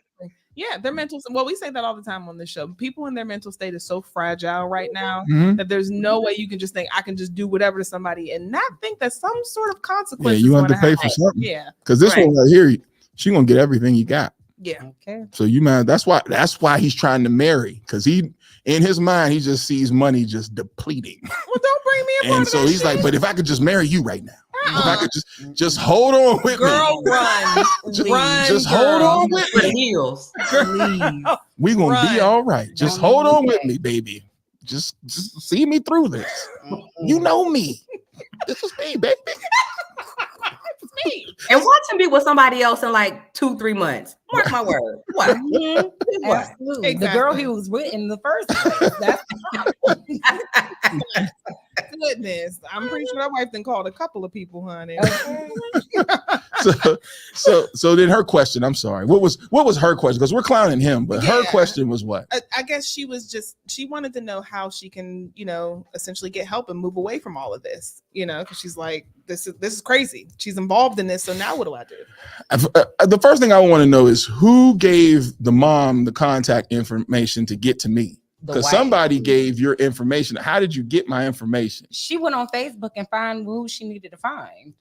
Yeah, their mental. Well, we say that all the time on this show. People in their mental state is so fragile right now that there's no way you can just think I can just do whatever to somebody and not think that some sort of consequence. Yeah, you want to pay for something. Yeah, because this one right here, she gonna get everything you got. Yeah. Okay. So you mind? That's why he's trying to marry because he in his mind he just sees money just depleting. Well, don't bring me a part And so he's like, but if I could just marry you right now. If I could just hold on with me. Run. Just hold on with me. Heels. We gonna be all right. Just hold on with me, baby. Just see me through this. You know me. This is me, baby. And watch him be with somebody else in like 2-3 months. Mark my word. What? Absolutely. The girl he was with in the first place. Goodness, I'm pretty sure that wife then called a couple of people, honey. So then her question. I'm sorry. What was her question? Because we're clowning him, but her question was what? I guess she wanted to know how she can, essentially get help and move away from all of this. Because she's like, this is crazy. She's involved in this. So now what do I do? The first thing I want to know is who gave the mom the contact information to get to me. Because somebody gave your information. How did you get my information? She went on Facebook and found who she needed to find.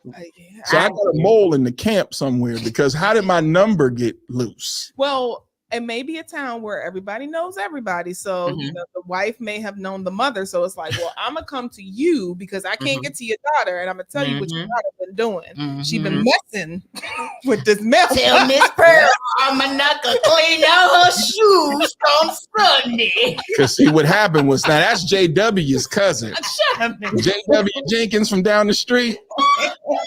So I got a mole in the camp somewhere because how did my number get loose? Well, it may be a town where everybody knows everybody. So the wife may have known the mother. So it's like, well, I'm going to come to you because I can't get to your daughter. And I'm going to tell you what your daughter been doing. She been messing with this mess. Tell Miss Pearl I'm going to clean out her shoes on Sunday. Because see, what happened was, now that's JW's cousin. Shut up, JW Jenkins from down the street.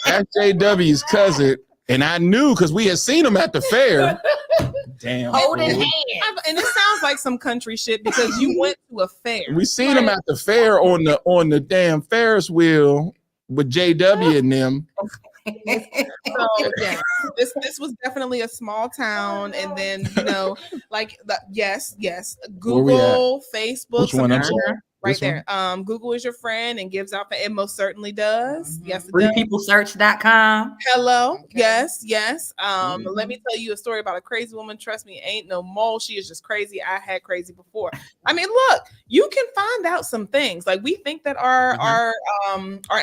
That's JW's cousin. And I knew because we had seen him at the fair. Damn. Holding hands. And it sounds like some country shit because you went to a fair. We seen him at the fair on the damn Ferris wheel with JW and them. So yeah, this was definitely a small town, and then yes, Google, Facebook. Which one? I'm sorry. Right This there. Google is your friend and gives out. It most certainly does. Yes, it does. FreePeopleSearch.com. Hello. Okay. Yes. Let me tell you a story about a crazy woman. Trust me, ain't no mole. She is just crazy. I had crazy before. I mean, look, you can find out some things. Like we think that our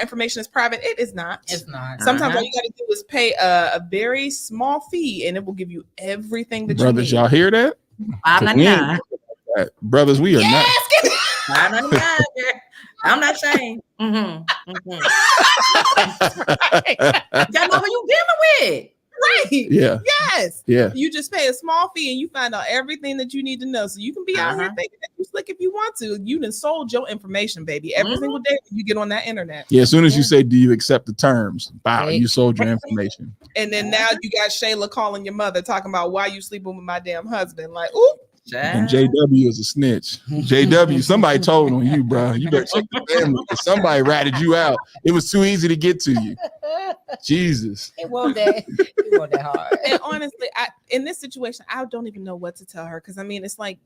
information is private. It is not. It's not. Sometimes all you got to do is pay a very small fee, and it will give you everything that Brothers, you need. y'all hear that? $5.99. Brothers, we are not. $5.99. I'm not saying. Y'all know who you dealing with. Right. Yeah. Yes. Yeah. You just pay a small fee and you find out everything that you need to know. So you can be out here thinking that you slick if you want to. You done sold your information, baby. Every single day when you get on that internet. Yeah. As soon as you say, "Do you accept the terms?" Wow, you sold your information. And then now you got Shayla calling your mother talking about why you sleeping with my damn husband. Like, ooh. And JW is a snitch. JW, somebody told on you, bro. You better check the family. Somebody ratted you out. It was too easy to get to you. Jesus. It wasn't that hard. And honestly, in this situation, I don't even know what to tell her. Because I mean, it's like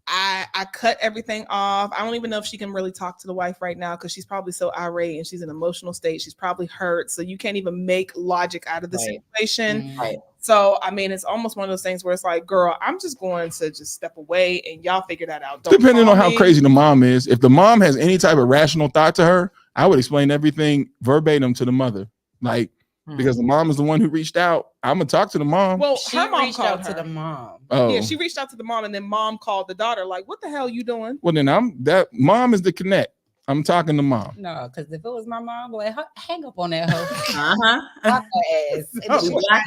I cut everything off. I don't even know if she can really talk to the wife right now because she's probably so irate and she's in an emotional state. She's probably hurt. So you can't even make logic out of the situation. Right. So, I mean, it's almost one of those things where it's like, girl, I'm just going to just step away and y'all figure that out. Depending on how crazy the mom is, if the mom has any type of rational thought to her, I would explain everything verbatim to the mother. Like, because the mom is the one who reached out, I'm going to talk to the mom. Well, She her mom reached called out her. to the mom. Oh. Yeah, she reached out to the mom and then mom called the daughter like, what the hell are you doing? Well, then that mom is the connect. I'm talking to mom. No, because if it was my mom, like, hang up on that hoe. Block her ass.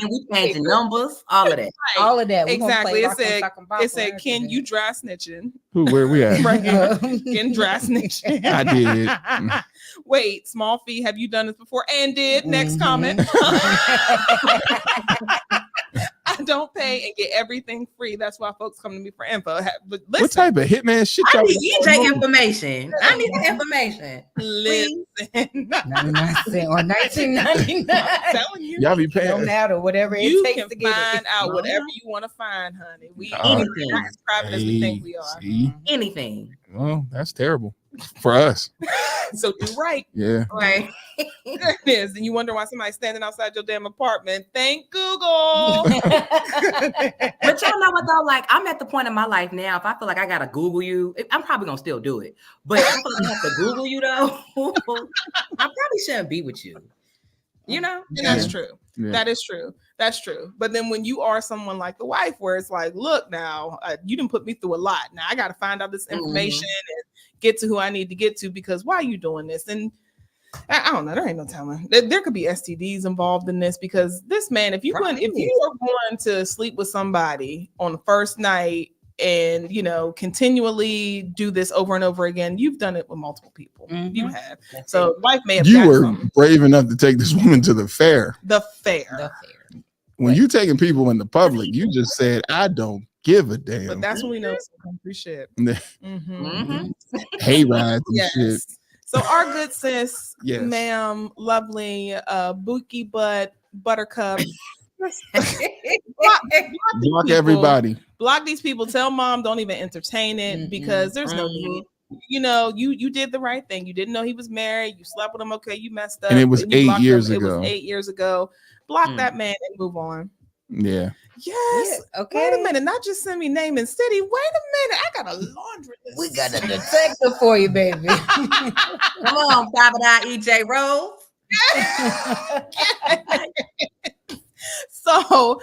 We changing numbers, all of that. All of that. Exactly. It said, Ken, you dry snitching. Where we at? Ken dry snitching. I did. Wait, small fee. Have you done this before? And did. Next comment. I don't pay and get everything free. That's why folks come to me for info. But listen, what type of hitman shit? I need DJ information. I need the information. Listen, 99 cents or 19.99. I'm telling you, y'all be paying. No matter whatever you it takes can to get find it. out whatever you want to find, honey. We Anything. not as private as we think we are. See? Anything. Well, that's terrible for us. So do right. Yeah. Right. There it is. And you wonder why somebody's standing outside your damn apartment. Thank Google. But y'all know what though? Like, I'm at the point in my life now. If I feel like I gotta Google you, I'm probably gonna still do it. But if I feel like I have to Google you though, I probably shouldn't be with you. You know? And that's true. Yeah. That is true. That's true. But then when you are someone like the wife, where it's like, look, now you didn't put me through a lot. Now I got to find out this information and get to who I need to get to because why are you doing this? And I don't know. There ain't no telling. There could be STDs involved in this because this man, if you are going to sleep with somebody on the first night and continually do this over and over again, you've done it with multiple people. You have. So wife may have. You were brave enough to take this woman to the fair. The fair. When you taking people in the public, you just said, "I don't give a damn." But that's when we know some country shit. Hay rides and shit. So our good sis, Yes. ma'am, lovely, bookie butt, buttercup. Block everybody. Block these people. Tell mom don't even entertain it because there's no need. You did the right thing. You didn't know he was married. You slept with him. Okay, you messed up. And it was you 8 blocked years him. ago. It was 8 years ago. Block that man and move on. Yeah. Yes. Yeah, okay. Wait a minute. Not just send me name and city. Wait a minute. I got a laundry list. We got a detective for you, baby. Come on, Private Eye EJ Rose. So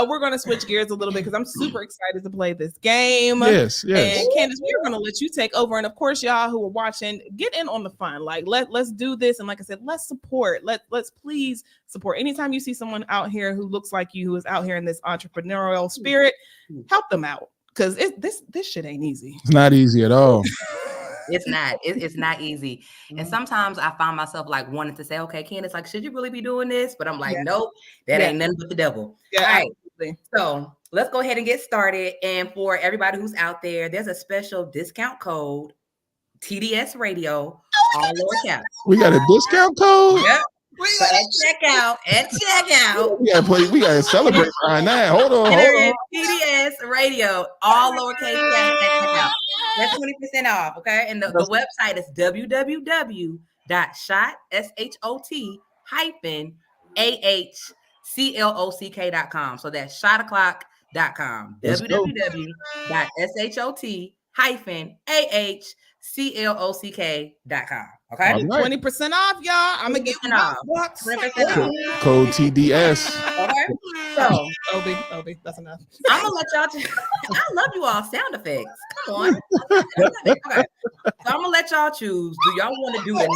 we're going to switch gears a little bit because I'm super excited to play this game. Yes. And Candace, we're going to let you take over. And of course, y'all who are watching, get in on the fun. Like let's do this. And like I said, let's support. Let's please support. Anytime you see someone out here who looks like you, who is out here in this entrepreneurial spirit, help them out because this shit ain't easy. It's not easy at all. It's not. It's not easy. And sometimes I find myself like wanting to say, okay, Candace, like, should you really be doing this? But I'm like, nope, that ain't nothing but the devil. Yeah, all right. absolutely. So let's go ahead and get started. And for everybody who's out there, there's a special discount code, TDS Radio, all lower caps. We got a discount code? Yep. So at checkout. We gotta celebrate behind that. Hold on. TDS Radio, all lowercase caps at checkout. That's 20% off. Okay. And the website is www.shot-ahclock.com. So that's shotoclock.com. www.shot-ahclock.com. Okay. 20% off, y'all. I'm gonna get bucks. 20% Code TDS. Okay. So Obi, that's enough. I'm gonna let y'all I love you all sound effects. Come on. Okay. So I'm gonna let y'all choose. Do y'all want to do the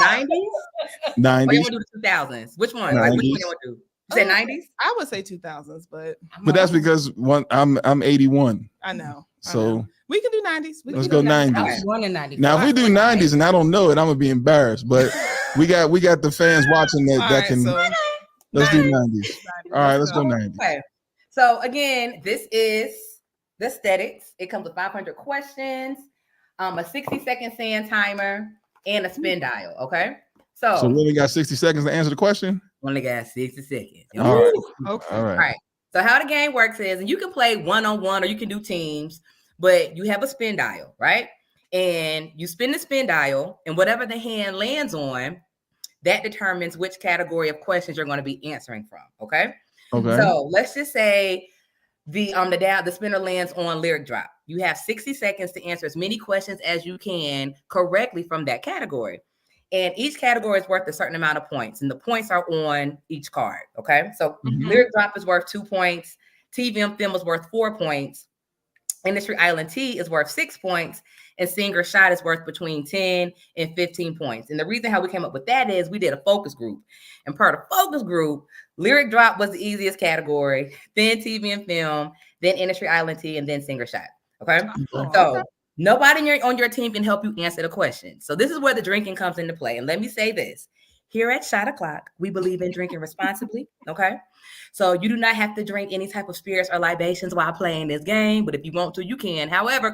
90s? 90s. Or you want to do the 2000s? Which one? Like, which one you want to do? You say 90s? I would say 2000s, but that's because I'm 81. I know. So we can do 90s. Let's go 90s. I was born in 90s. Now, if we do 90s and I don't know it, I'm gonna be embarrassed. But we got the fans watching that can. Let's do 90s. All right, let's go 90s. Okay. So again, this is the aesthetics. It comes with 500 questions, a 60-second sand timer, and a spin dial. Okay. So we only got 60 seconds to answer the question. Only got 60 seconds. All right. Okay. All right. All right. So how the game works is, and you can play one-on-one or you can do teams, but you have a spin dial, right? And you spin the spin dial, and whatever the hand lands on, that determines which category of questions you're going to be answering from. Okay. Okay. So let's just say the spinner lands on lyric drop. You have 60 seconds to answer as many questions as you can correctly from that category. And each category is worth a certain amount of points, and the points are on each card. Okay. So lyric drop is worth 2 points. TVM film is worth 4 points. Industry Island T is worth 6 points, and Singer Shot is worth between 10 and 15 points. And the reason how we came up with that is we did a focus group. And per the focus group, lyric drop was the easiest category, then TV and film, then Industry Island T, and then Singer Shot. Okay. So nobody on your team can help you answer the question. So this is where the drinking comes into play. And let me say this. Here at Shot O'Clock, we believe in drinking responsibly. Okay. So you do not have to drink any type of spirits or libations while playing this game. But if you want to, you can. However,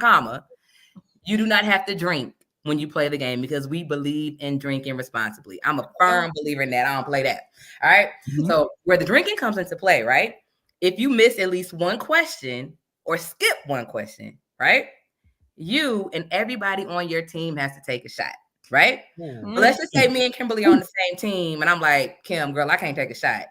you do not have to drink when you play the game because we believe in drinking responsibly. I'm a firm believer in that. I don't play that. All right. So where the drinking comes into play, right? If you miss at least one question or skip one question, right? You and everybody on your team has to take a shot, right? But let's just say me and Kimberly are on the same team, and I'm like, Kim, girl, I can't take a shot.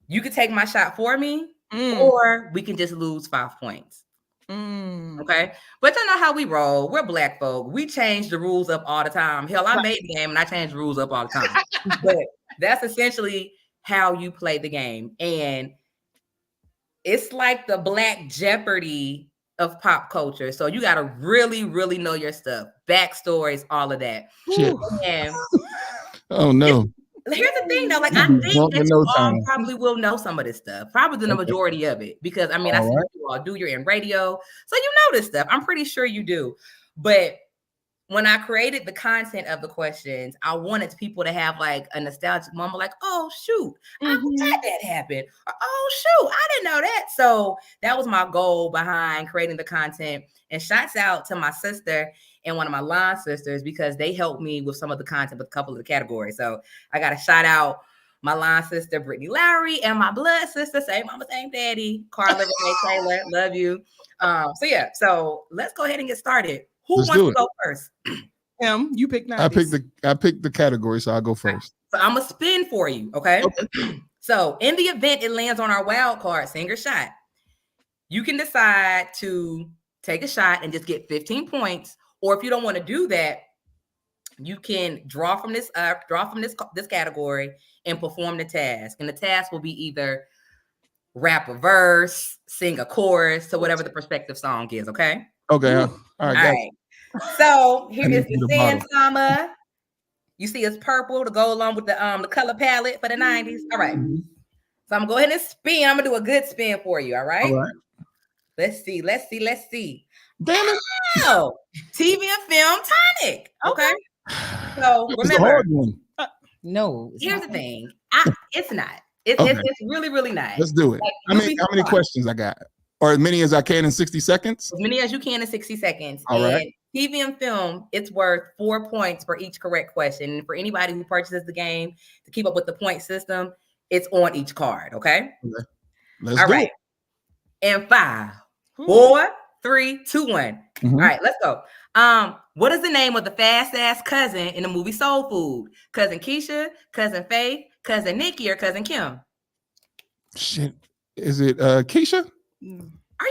You could take my shot for me, or we can just lose 5 points. Okay, but you know how we roll. We're Black folk. We change the rules up all the time. Hell, I made the game and I change the rules up all the time. But that's essentially how you play the game, and it's like the Black Jeopardy of pop culture. So you got to really, really know your stuff, backstories, all of that. And oh no. Here's the thing though, like I think that you all probably will know some of this stuff, probably the majority of it, because I mean, I see you all do, you're in radio, so you know this stuff. I'm pretty sure you do. But when I created the content of the questions, I wanted people to have like a nostalgic moment, like, oh shoot, I forgot that happened. Or, oh shoot, I didn't know that. So that was my goal behind creating the content. And shouts out to my sister and one of my line sisters because they helped me with some of the content with a couple of the categories. So I got to shout out my line sister, Brittany Lowry, and my blood sister, same mama, same daddy, Carla Renee Taylor. Love you. So let's go ahead and get started. Who wants to go first? You pick 90s. I picked the category, so I'll go first. So I'm gonna spin for you, okay? So in the event it lands on our wild card, Singer Shot, you can decide to take a shot and just get 15 points, or if you don't want to do that, you can draw from this category and perform the task. And the task will be either rap a verse, sing a chorus, to whatever the prospective song is, okay? Okay. All right. So here is the sand timer. You see it's purple to go along with the color palette for the 90s. All right. So I'm gonna go ahead and spin. I'm gonna do a good spin for you. All right. Let's see. Damn it. Oh, TV and film tonic. Okay. So remember, no. Here's the thing. It's not. It's really, really not. Let's do it. Like, how many questions I got? Or as many as I can in 60 seconds? As many as you can in 60 seconds. All right. TV and film, it's worth 4 points for each correct question. And for anybody who purchases the game to keep up with the point system, it's on each card. Okay. Let's do it. And 5, 4, 3, 2, 1. Mhm. All right, let's go. What is the name of the fast ass cousin in the movie Soul Food? Cousin Keisha, cousin Faith, cousin Nikki, or cousin Kim? Shit. Is it Keisha? Are you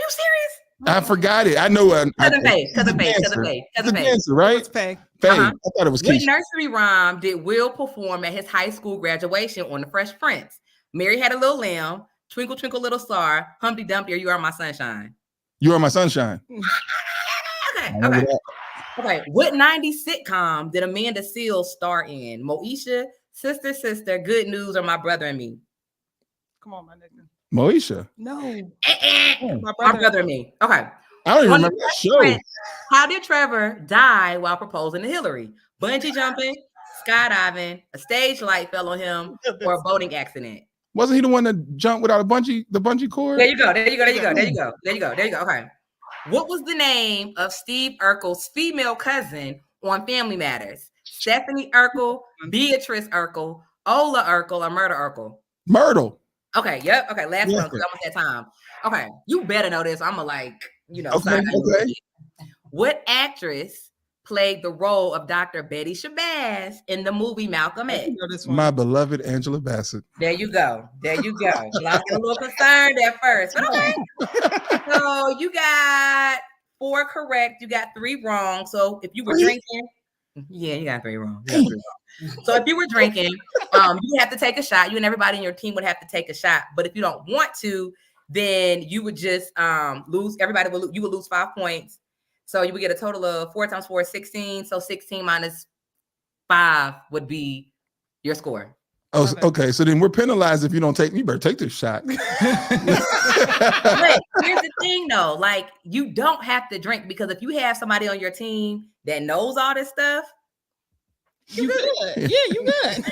serious? I forgot it. I know. Cousin Faith, cousin Faith, cousin Faith, cousin Faith. Dancer, right? It's Faye. Faye. Uh-huh. I thought it was What Keisha. nursery rhyme did Will perform at his high school graduation on The Fresh Prince? Mary Had a Little Lamb, Twinkle Twinkle Little Star, Humpty Dumpty, or You Are My Sunshine? You Are My Sunshine. Okay. What 90s sitcom did Amanda Seales star in? Moesha, Sister Sister, Good News, or My Brother and Me? Come on, my nigga. Moesha. No. My brother and Me. Okay. I don't even On remember The that Fresh show. Prince, how did Trevor die while proposing to Hillary? Bungee jumping, skydiving, a stage light fell on him, or a boating accident? Wasn't he the one that jumped without the bungee cord? There you go. Okay. What was the name of Steve Urkel's female cousin on Family Matters? Stephanie Urkel, Beatrice Urkel, Ola Urkel, or Myrtle Urkel? Myrtle. Okay, yep. Okay, last Yeah. one, because almost that time. Okay, you better know this. I'm gonna Okay. What actress played the role of Dr. Betty Shabazz in the movie Malcolm X? My beloved Angela Bassett. There you go. Well, I was getting a little concerned at first, but okay. So you got 4 correct. You got 3 wrong. So if you were drinking, yeah, you got 3 wrong. So if you were drinking, you have to take a shot. You and everybody in your team would have to take a shot. But if you don't want to, then you would just lose. You would lose 5 points. So you would get a total of 4 times 4 is 16. So 16 minus 5 would be your score. Oh, okay. So then we're penalized if you don't take. You better take this shot. But here's the thing, though. Like, you don't have to drink, because if you have somebody on your team that knows all this stuff, you good. Yeah, you good.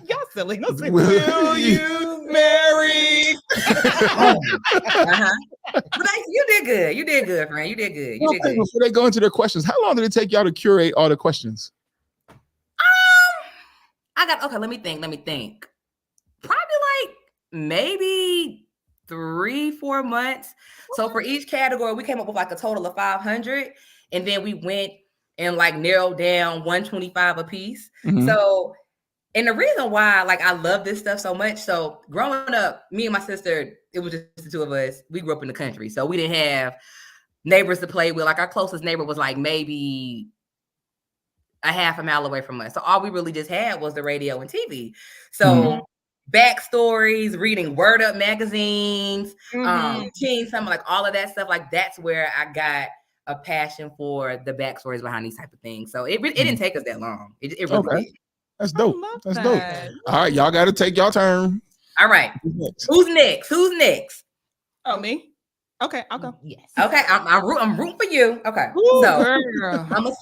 Y'all silly. Don't say, will you marry? But you did good. You did good, friend. You did good. You did good. Before they go into their questions, how long did it take y'all to curate all the questions? Let me think. Probably like maybe 3-4 months. So for each category, we came up with like a total of 500, and then we went and like narrowed down 125 a piece. Mhm. So, and the reason why like I love this stuff so much. So growing up, me and my sister, it was just the 2 of us. We grew up in the country, so we didn't have neighbors to play with. Like, our closest neighbor was like maybe a half a mile away from us. So all we really just had was the radio and TV. So backstories, reading Word Up magazines, Teen Summer, like all of that stuff. Like, that's where I got a passion for the backstories behind these type of things. So it didn't take us that long. It really did. That's dope. That's dope. All right, y'all got to take y'all turn. All right. Who's next? Oh, me? Okay, I'll go. Yes. Okay, I'm rooting for you. Okay. Ooh, so girl. I'm a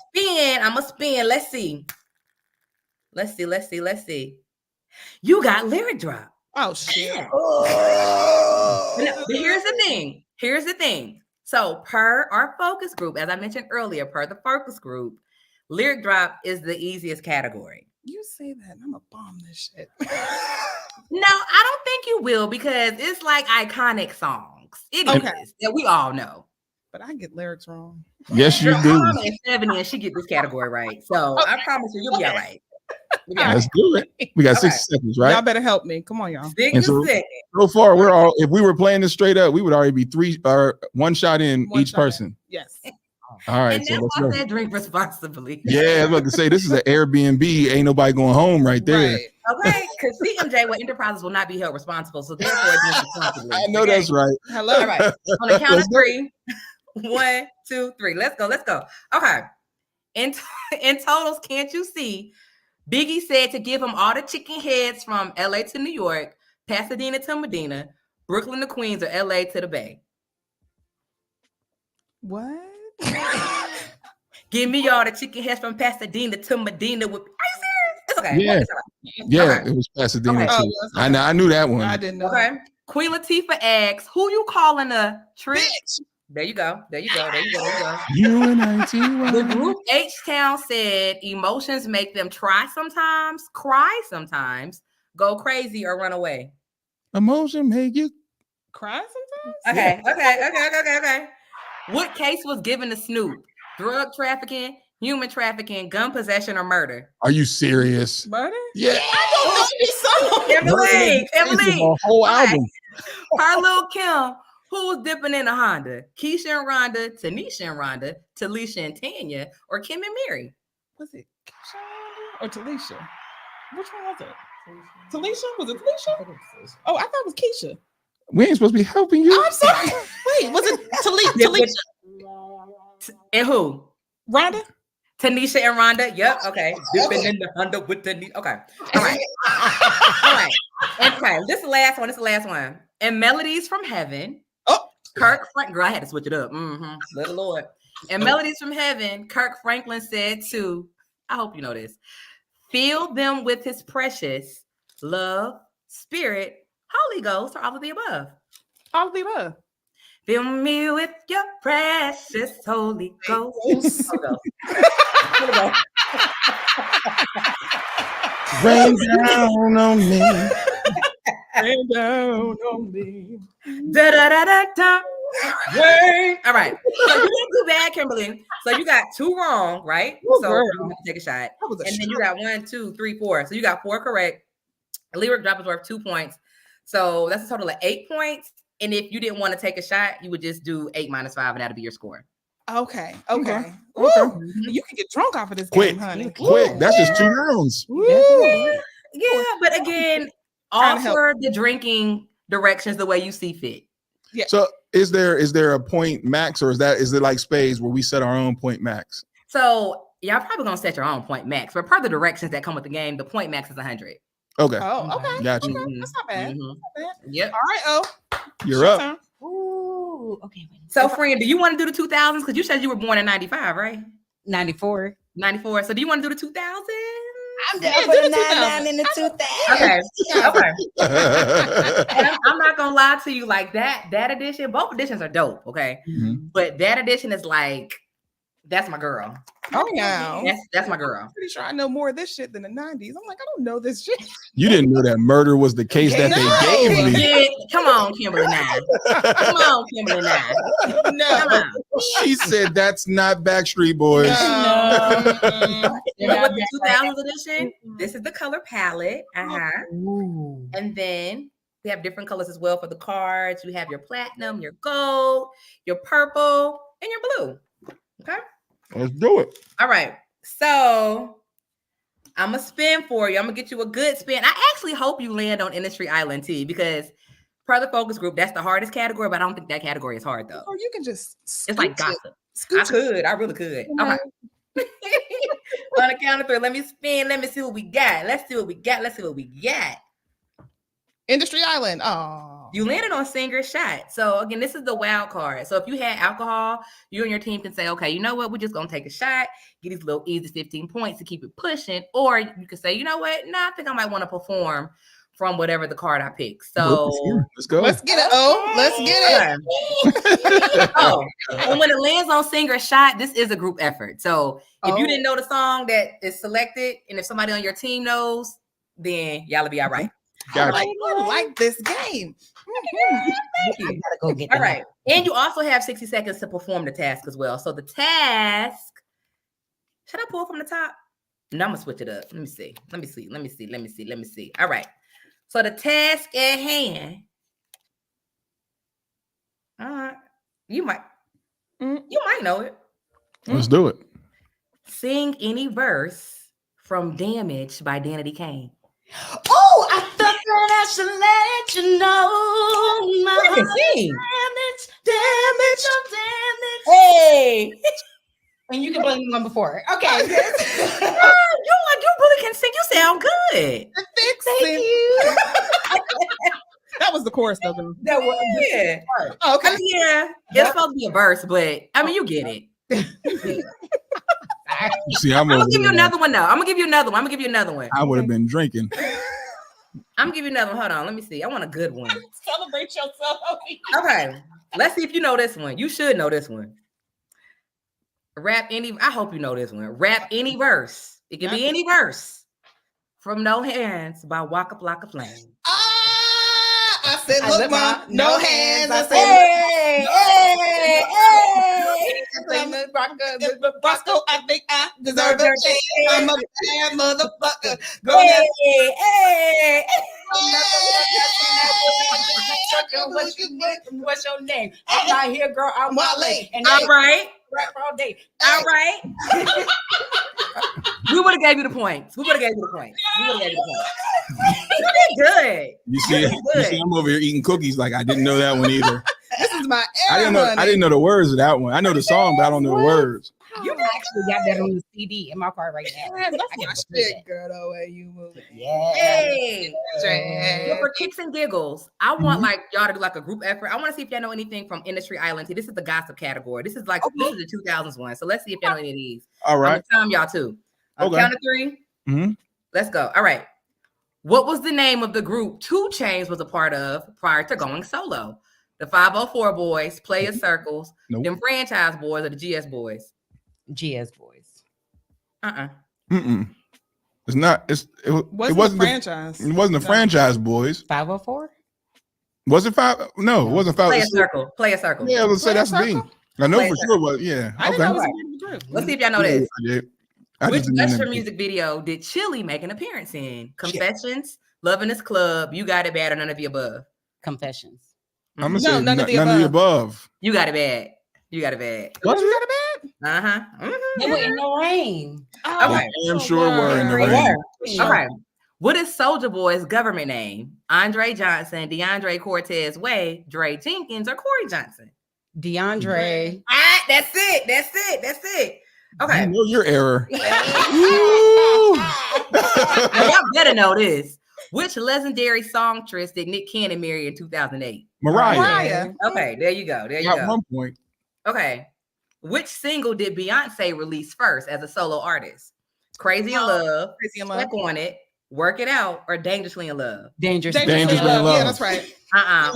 spin. Let's see. You got lyric drop. Oh shit. But here's the thing. So per our focus group, as I mentioned earlier, per the focus group, lyric drop is the easiest category. You say that, I'm gonna bomb this shit. No, I don't think you will, because it's like iconic songs. It is that we all know. But I get lyrics wrong. Yes, you do. Mom is 70 and she get this category right. So I promise you, you'll be all right. Let's do it. We got 60 seconds, right? Y'all better help me. Come on, y'all. So far, if we were playing this straight up, we would already be 1 shot in each person. Yes. All right. And So that's let's why I go. said drink responsibly. Yeah, I was about to say, this is an Airbnb. Ain't nobody going home right there. Right. Okay, because CMJ, what enterprises will not be held responsible. So therefore, drink responsibly. I know that's right. Hello. All right. On the count of 3. 1, 2, 3. Let's go. Okay. In totals, can't you see? Biggie said to give him all the chicken heads from LA to New York, Pasadena to Medina, Brooklyn to Queens, or LA to the Bay. What? Give me all the chicken heads from Pasadena to Medina. Are you serious? It's okay. Yeah. Yeah, Okay. it was Pasadena Okay. too. I knew that one. I didn't know. Okay. Queen Latifah asks, who you calling a trick? There you go. UNITY. The group H-Town said emotions make them try sometimes, cry sometimes, go crazy, or run away. Emotion make you cry sometimes? Okay. What case was given to Snoop? Drug trafficking, human trafficking, gun possession, or murder? Are you serious? Murder? Yeah. I don't know this song. Emily. A whole album. Her Lil' Kim, who was dipping in a Honda? Keisha and Rhonda, Tanisha and Rhonda, Talisha and Tanya, or Kim and Mary? Was it Keisha or Talisha? Which one was it? Talisha? Was it Talisha? Oh, I thought it was Keisha. We ain't supposed to be helping you. I'm sorry. Wait, was it Talisha? And who? Rhonda? Tanisha and Rhonda. Yep. Okay. Dipping in the Honda with Tanisha. Okay. All right. All right. Okay. This is the last one. And Melodies from Heaven. Oh, Kirk Franklin. Girl, I had to switch it up. Little Lord. And Melodies from Heaven. Kirk Franklin said to, I hope you know this, fill them with his precious love, spirit, Holy Ghost, or all of the above. All of the above. Fill me with your precious Holy Ghost. Rain down on me. Rain down on me. Da da da da da. All right. So you didn't do bad, Kimberly. So you got 2 wrong, right? So you have to take a shot. And then you got 1, 2, 3, 4. So you got 4 correct. A lyric drop is worth 2 points. So that's a total of 8 points. And if you didn't want to take a shot, you would just do 8 minus 5, and that'll be your score. Okay. You can get drunk off of this Quick, game, honey. quick. That's just 2 rounds. Yeah, but again, offer the drinking directions the way you see fit. Yeah. So is there a point max, or is it like spades where we set our own point max? So y'all probably gonna set your own point max, but part of the directions that come with the game, the point max is 100. Okay. Oh, okay. Got you. Okay. That's not bad. That's not bad. Yep. All right, Oh. You're up. Ooh, okay. So, friend, do you want to do the 2000s? Because you said you were born in 95, right? 94. 94. So do you want to do the 2000s? I'm down for the 99 and the 2000. Okay. And I'm not gonna lie to you, like that edition, both editions are dope, okay? Mm-hmm. But that edition is like, that's my girl. Oh yeah. That's my girl. I'm pretty sure I know more of this shit than the 90s. I'm like, I don't know this shit. You didn't know that murder was the case that they gave me. Yeah, come on, Kimberly now. Come on, Kimberly now. No. Come on. She said that's not Backstreet Boys. No. You know what the 2000s edition? This is the color palette. Ooh. And then we have different colors as well for the cards. You have your platinum, your gold, your purple, and your blue. Okay. Let's do it. All right. So I'm gonna spin for you. I'm gonna get you a good spin. I actually hope you land on Industry Island T, because per the focus group, that's the hardest category, but I don't think that category is hard though. Or you can just It's like gossip. Scooch I really could. Okay. On the count of 3, let me spin. Let me see what we got. Let's see what we got. Industry Island. Oh. You landed on Singer Shot. So again, this is the wild card. So if you had alcohol, you and your team can say, okay, you know what? We're just going to take a shot, get these little easy 15 points to keep it pushing. Or you can say, you know what? No, I think I might want to perform from whatever the card I pick. So let's go. Let's get it. Oh, let's get it. Oh, and when it lands on Singer Shot, this is a group effort. So if you didn't know the song that is selected, and if somebody on your team knows, then y'all will be all right. Gotcha. I like this game. Thank you. Gotta go get All that. right. And you also have 60 seconds to perform the task as well. So the task, should I pull from the top? No, I'm gonna switch it up. Let me see. All right. So the task at hand. You might know it. Let's do it. Sing any verse from Damage by Danity Kane. Oh, I thought that I should let you know my I can sing. damage. Hey. And you can play one before. Okay. You really can sing. You sound good. Thank you. That was the chorus, though. That was, yeah. Oh, okay. I mean, yeah. It's supposed to be a verse, but I mean, you get it. See, I'm gonna give you another one though. I'm gonna give you another one. I would have been drinking. I'm gonna give you another one. Hold on, let me see. I want a good one. Celebrate yourself. Okay, let's see if you know this one. You should know this one. I hope you know this one. Rap any verse. It can be any verse. From No Hands by Waka Flocka Flame. I said, look, Ma, no hands. I said, hey. Roscoe, I think I deserve a chance. I'm a bad motherfucker. Go Hey, hey. What's your name? I'm not here, girl. I'm Wale. And All right. rap all day. All right. We would have gave you the points. We would have gave you the points. You did good. You see, I'm over here eating cookies like I didn't know that one either. This is my I didn't know the words of that one. I know the song, but I don't know the words. You actually got that on the CD in my car right now. That's my shit, girl. The way you move it. Yeah. Hey. So for kicks and giggles, I want like y'all to do like a group effort. I want to see if y'all know anything from Industry Island. This is the gossip category. This is like this is the 2000s one. So let's see if y'all know any of these. All right. I'm gonna time y'all too. Okay. Count of 3. Mm-hmm. Let's go. All right. What was the name of the group 2 Chainz was a part of prior to going solo? The 504 Boys, Player Circles, them Franchise Boys, or the GS Boys? GS Boys. It's not. It wasn't franchise. It wasn't the Franchise Boys. 504. Was it 5? No, it wasn't 5. Play a circle. Yeah, let's say that's B. I know for sure. But yeah, I didn't know it was a group. Let's see if y'all know this. Which just Usher music video did Chili make an appearance in? Confessions, Love in This Club, You Got It Bad, or None of the Above? Confessions. I'm gonna say none of the above. You Got It Bad. You Got It Bad. What you got it bad? They were in the rain. Okay. I'm sure we're in the rain. Okay. What is Soulja Boy's government name? Andre Johnson, DeAndre Cortez Way, Dre Jenkins, or Corey Johnson? DeAndre. That's it. Okay. You know your error. Y'all better know this. Which legendary songstress did Nick Cannon marry in 2008? Mariah. Okay, there you go. At one point. Okay. Which single did Beyonce release first as a solo artist? Crazy in Love, Stuck on It, Work It Out, or Dangerously in Love? Dangerously in Love. Yeah, that's right.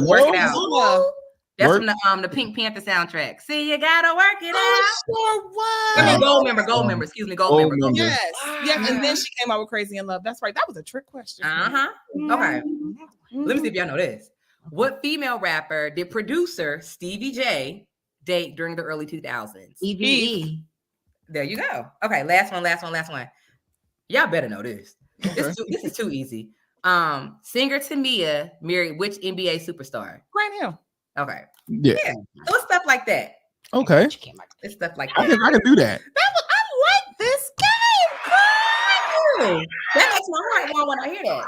Work It Out. That's from the Pink Panther soundtrack. See, you gotta work it out. Sure was. I mean, Gold member. Excuse me, Gold member. Yes. Yes. And then she came out with Crazy in Love. That's right. That was a trick question. Okay. Let me see if y'all know this. What female rapper did producer Stevie J date during the early 2000s? EVE. There you go. Okay, last one. Y'all better know this. This is too easy. Singer Tamia married which NBA superstar? Grant Hill. Okay. Yeah. So it's stuff like that. Okay. It's stuff like I that. can do that. I like this game. That makes my heart warm when I hear that.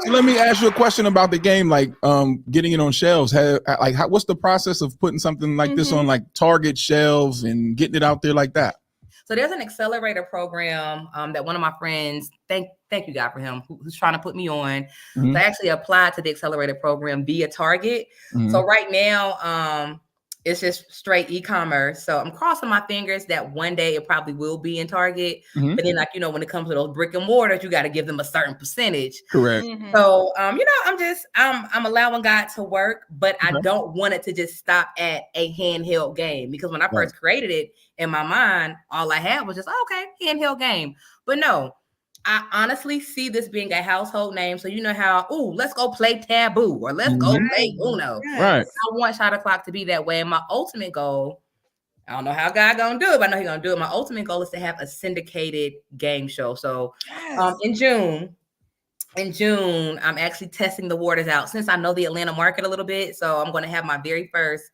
So let me ask you a question about the game, like getting it on shelves. What's the process of putting something like this on like Target shelves and getting it out there like that? So there's an accelerator program that one of my friends, thank you God for him, who's trying to put me on. So I actually applied to the accelerator program via Target. So right now, it's just straight e-commerce. So I'm crossing my fingers that one day it probably will be in Target. But then, when it comes to those brick and mortars, you got to give them a certain percentage. Correct. So, I'm allowing God to work, but I don't want it to just stop at a handheld game, because when I first created it in my mind, all I had was just, handheld game. But no, I honestly see this being a household name. So you know how, let's go play Taboo, or let's go play Uno. Right. I want Shot O'Clock to be that way. And my ultimate goal, I don't know how God gonna do it, but I know He's gonna do it. My ultimate goal is to have a syndicated game show. So in June, I'm actually testing the waters out, since I know the Atlanta market a little bit. So I'm going to have my very first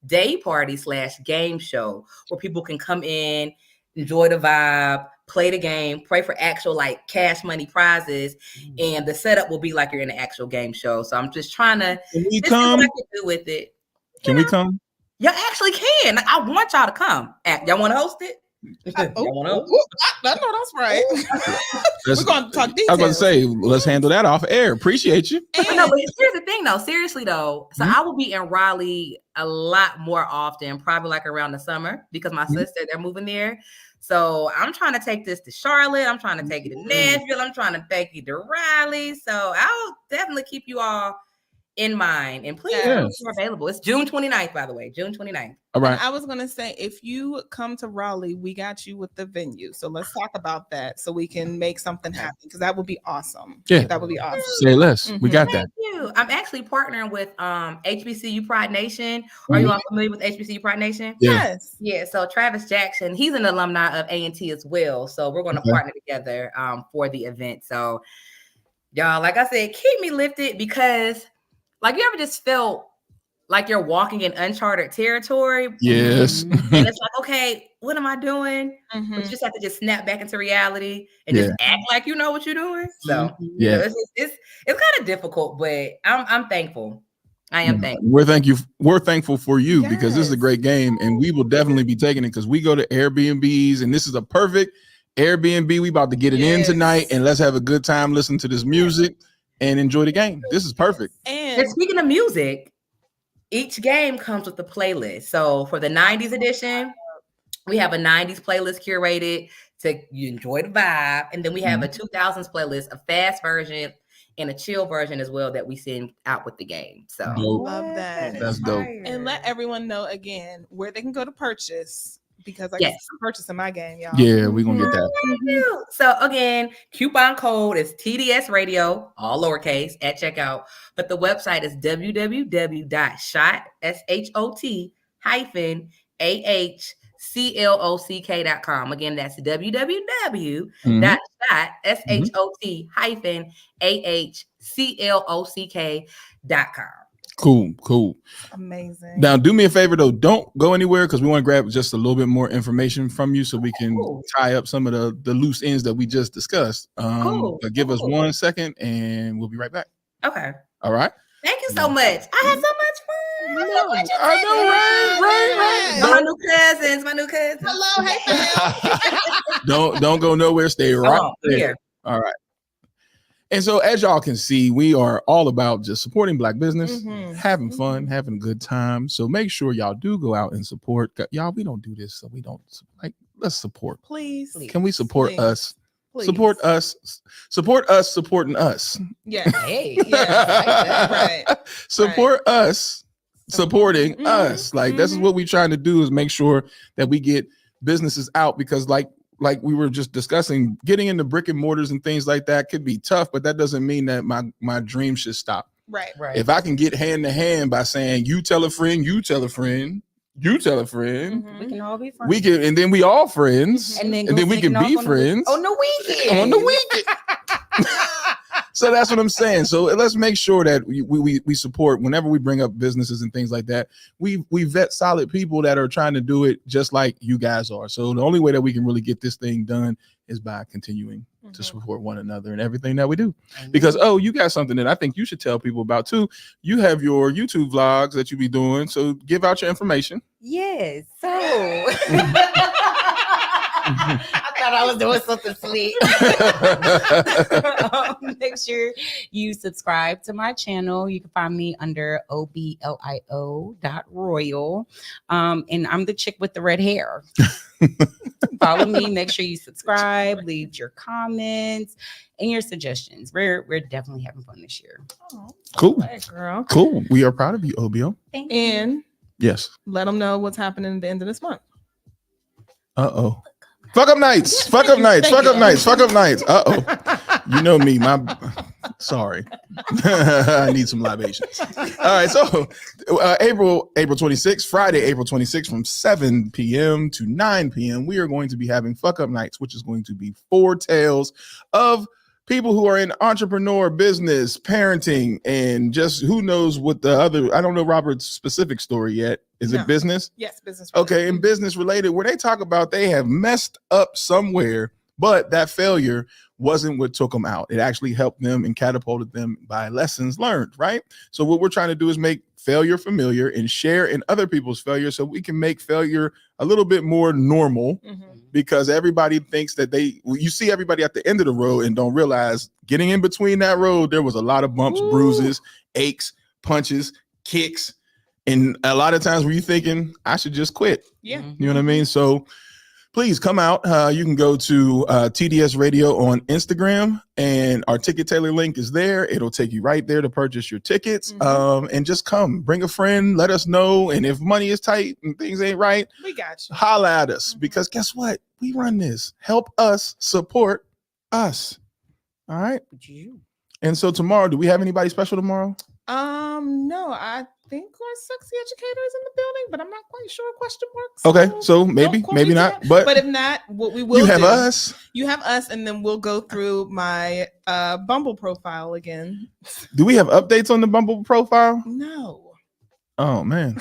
day party / game show where people can come in, enjoy the vibe, play the game, pray for actual like cash money prizes, and the setup will be like you're in an actual game show. So I'm just trying to see what I can do with it. Can we come? Y'all actually can. I want y'all to come. Y'all want to host it? I know that's right. We're going to talk details. I was going to say, let's handle that off air. Appreciate you. But here's the thing, though. Seriously, though. So I will be in Raleigh a lot more often, probably like around the summer, because my sister, they're moving there. So I'm trying to take this to Charlotte. I'm trying to take it to Nashville. I'm trying to take it to Raleigh. So I'll definitely keep you all in mind. And please, we're available. It's June 29th, by the way. June 29th. All right. And I was gonna say, if you come to Raleigh, we got you with the venue. So let's talk about that so we can make something happen, because that would be awesome. Yeah, that would be awesome. Say less. We got that. Thank you. I'm actually partnering with HBCU Pride Nation. Are you all familiar with HBCU Pride Nation? Yes. Yeah. So Travis Jackson, he's an alumni of A&T as well. So we're going to partner together for the event. So y'all, like I said, keep me lifted, because like, you ever just felt like you're walking in uncharted territory? Yes. And it's like, okay, what am I doing? But you just have to just snap back into reality and just act like you know what you're doing. So you know, it's kind of difficult, but I'm thankful. I am thankful. We're thankful for you, because this is a great game, and we will definitely be taking it, because we go to Airbnbs, and this is a perfect Airbnb. We about to get it in tonight, and let's have a good time, listen to this music, and enjoy the game. This is perfect. And speaking of music, each game comes with a playlist. So for the 90s edition, we have a 90s playlist curated to you enjoy the vibe. And then we have a 2000s playlist, a fast version and a chill version as well, that we send out with the game. So love that. That's dope. And let everyone know again where they can go to purchase, because I can purchase in my game, y'all. Yeah, we're gonna get that. So again, coupon code is TDS Radio, all lowercase, at checkout. But the website is www.shot-ahclock.com. Again, that's www.shot-ahclock.com. Cool. Amazing. Now, do me a favor though, don't go anywhere, because we want to grab just a little bit more information from you so we can tie up some of the loose ends that we just discussed. But give us 1 second and we'll be right back. Okay. All right. Thank you so much. I had so much fun. I know, right. My new cousins. Hello, hey fam. Don't go nowhere. Stay right there. All right. And so, as y'all can see, we are all about just supporting Black business, having fun, having a good time. So make sure y'all do go out and support. Y'all, we don't do this, so we don't let's support. Please. Can we support us? Please. Support us supporting us. Yeah. Hey. Yeah. Right. Support us supporting us. This is what we're trying to do, is make sure that we get businesses out, because like we were just discussing, getting into brick and mortars and things like that could be tough, but that doesn't mean that my dream should stop. Right. If I can get hand to hand by saying, you tell a friend, you tell a friend, you tell a friend, we can all be friends. We can, and then we all friends, and then we can be friends on the weekend. On the weekend. So that's what I'm saying. So let's make sure that we support whenever we bring up businesses and things like that. We vet solid people that are trying to do it just like you guys are. So the only way that we can really get this thing done is by continuing to support one another and everything that we do. Because you got something that I think you should tell people about too. You have your YouTube vlogs that you be doing. So give out your information. Yes. So I thought I was doing something sweet. Make sure you subscribe to my channel. You can find me under oblio.royal. And I'm the chick with the red hair. Follow me. Make sure you subscribe. Leave your comments and your suggestions. We're definitely having fun this year. Cool. Right, girl. Cool. We are proud of you, OBO. Thank you. And yes, let them know what's happening at the end of this month. Fuck up nights. Fuck up nights. Fuck up nights. Fuck up nights. You know me. Sorry. I need some libations. All right. So April 26th, Friday, April 26th, from 7 p.m. to 9 p.m., we are going to be having Fuck Up Nights, which is going to be 4 tales of people who are in entrepreneur business, parenting, and just who knows what the other, I don't know Robert's specific story yet. Is it business? Yes, business related. Okay, and business related, where they talk about they have messed up somewhere, but that failure wasn't what took them out. It actually helped them and catapulted them by lessons learned, right? So what we're trying to do is make failure familiar and share in other people's failure so we can make failure a little bit more normal, because everybody thinks that you see everybody at the end of the road and don't realize getting in between that road, there was a lot of bumps, bruises, aches, punches, kicks. And a lot of times where you're thinking, I should just quit. Yeah. You know what I mean? So please come out. You can go to TDS Radio on Instagram, and our ticket tailor link is there. It'll take you right there to purchase your tickets. And just come, bring a friend, let us know. And if money is tight and things ain't right, we got you. Holla at us, because guess what? We run this. Help us support us. All right. And so tomorrow, do we have anybody special tomorrow? No, I think our sexy educator is in the building, but I'm not quite sure. Question marks. Okay, so maybe not. But if not, what we will you have do, us. You have us, and then we'll go through my Bumble profile again. Do we have updates on the Bumble profile? No. Oh man,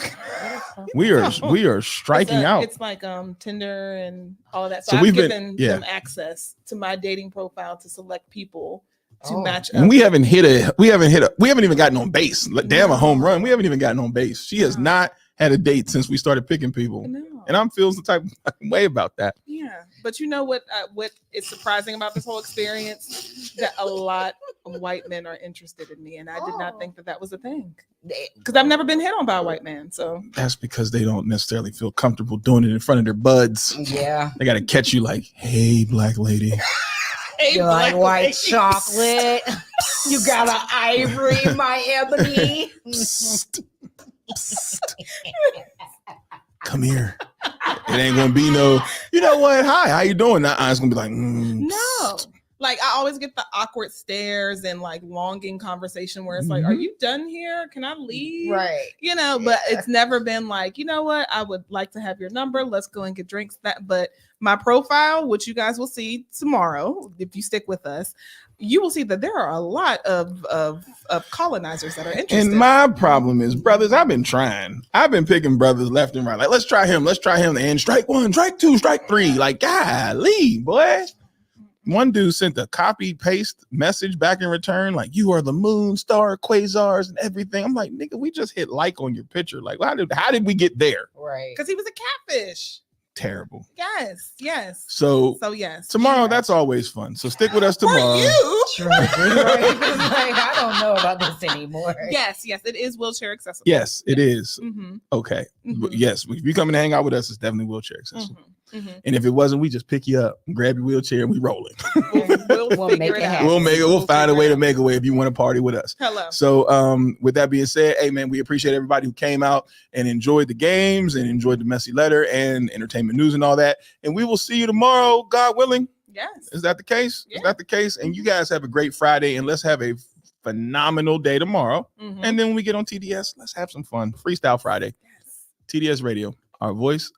we are striking out. It's like Tinder and all of that. So we've I've given been them access to my dating profile to select people to match up. And we haven't even gotten on base. Damn, a home run. We haven't even gotten on base. She has not had a date since we started picking people. And I'm feeling the type of way about that. Yeah, but you know what is surprising about this whole experience? That a lot of white men are interested in me, and I did not think that was a thing. Because I've never been hit on by a white man. So that's because they don't necessarily feel comfortable doing it in front of their buds. Yeah, they got to catch you like, hey, black lady. You like white chocolate. You got an ivory, my ebony. Psst. Psst. Come here. It ain't gonna be no, you know what? Hi, how you doing? It's gonna be like, no. Like I always get the awkward stares and like longing conversation where it's like, are you done here? Can I leave? Right. You know, but it's never been like, you know what? I would like to have your number. Let's go and get drinks. But my profile, which you guys will see tomorrow, if you stick with us, you will see that there are a lot of colonizers that are interested. And my problem is, brothers, I've been picking brothers left and right. Like, let's try him. And strike one, strike two, strike three. Like, golly, boy. One dude sent a copy paste message back in return, like, you are the moon, star, quasars, and everything. I'm like, nigga, we just hit like on your picture. Like, how did we get there? Right. Because he was a catfish. Terrible. Yes. So yes. Tomorrow, that's always fun. So stick with us tomorrow. Right. Like, I don't know about this anymore. Yes, it is wheelchair accessible. Yes, it is. Mm-hmm. Okay. Mm-hmm. Yes, if you come in to hang out with us, it's definitely wheelchair accessible. Mm-hmm. And if it wasn't, we just pick you up, grab your wheelchair, and we rolling. We'll make it happen. We'll find a way to make a way if you want to party with us. Hello. So with that being said, hey man, we appreciate everybody who came out and enjoyed the games and enjoyed the messy letter and entertainment news and all that. And we will see you tomorrow, God willing. Yes. Is that the case? Yeah. Is that the case? And you guys have a great Friday, and let's have a phenomenal day tomorrow. Mm-hmm. And then when we get on TDS, let's have some fun. Freestyle Friday. Yes. TDS Radio, our voice.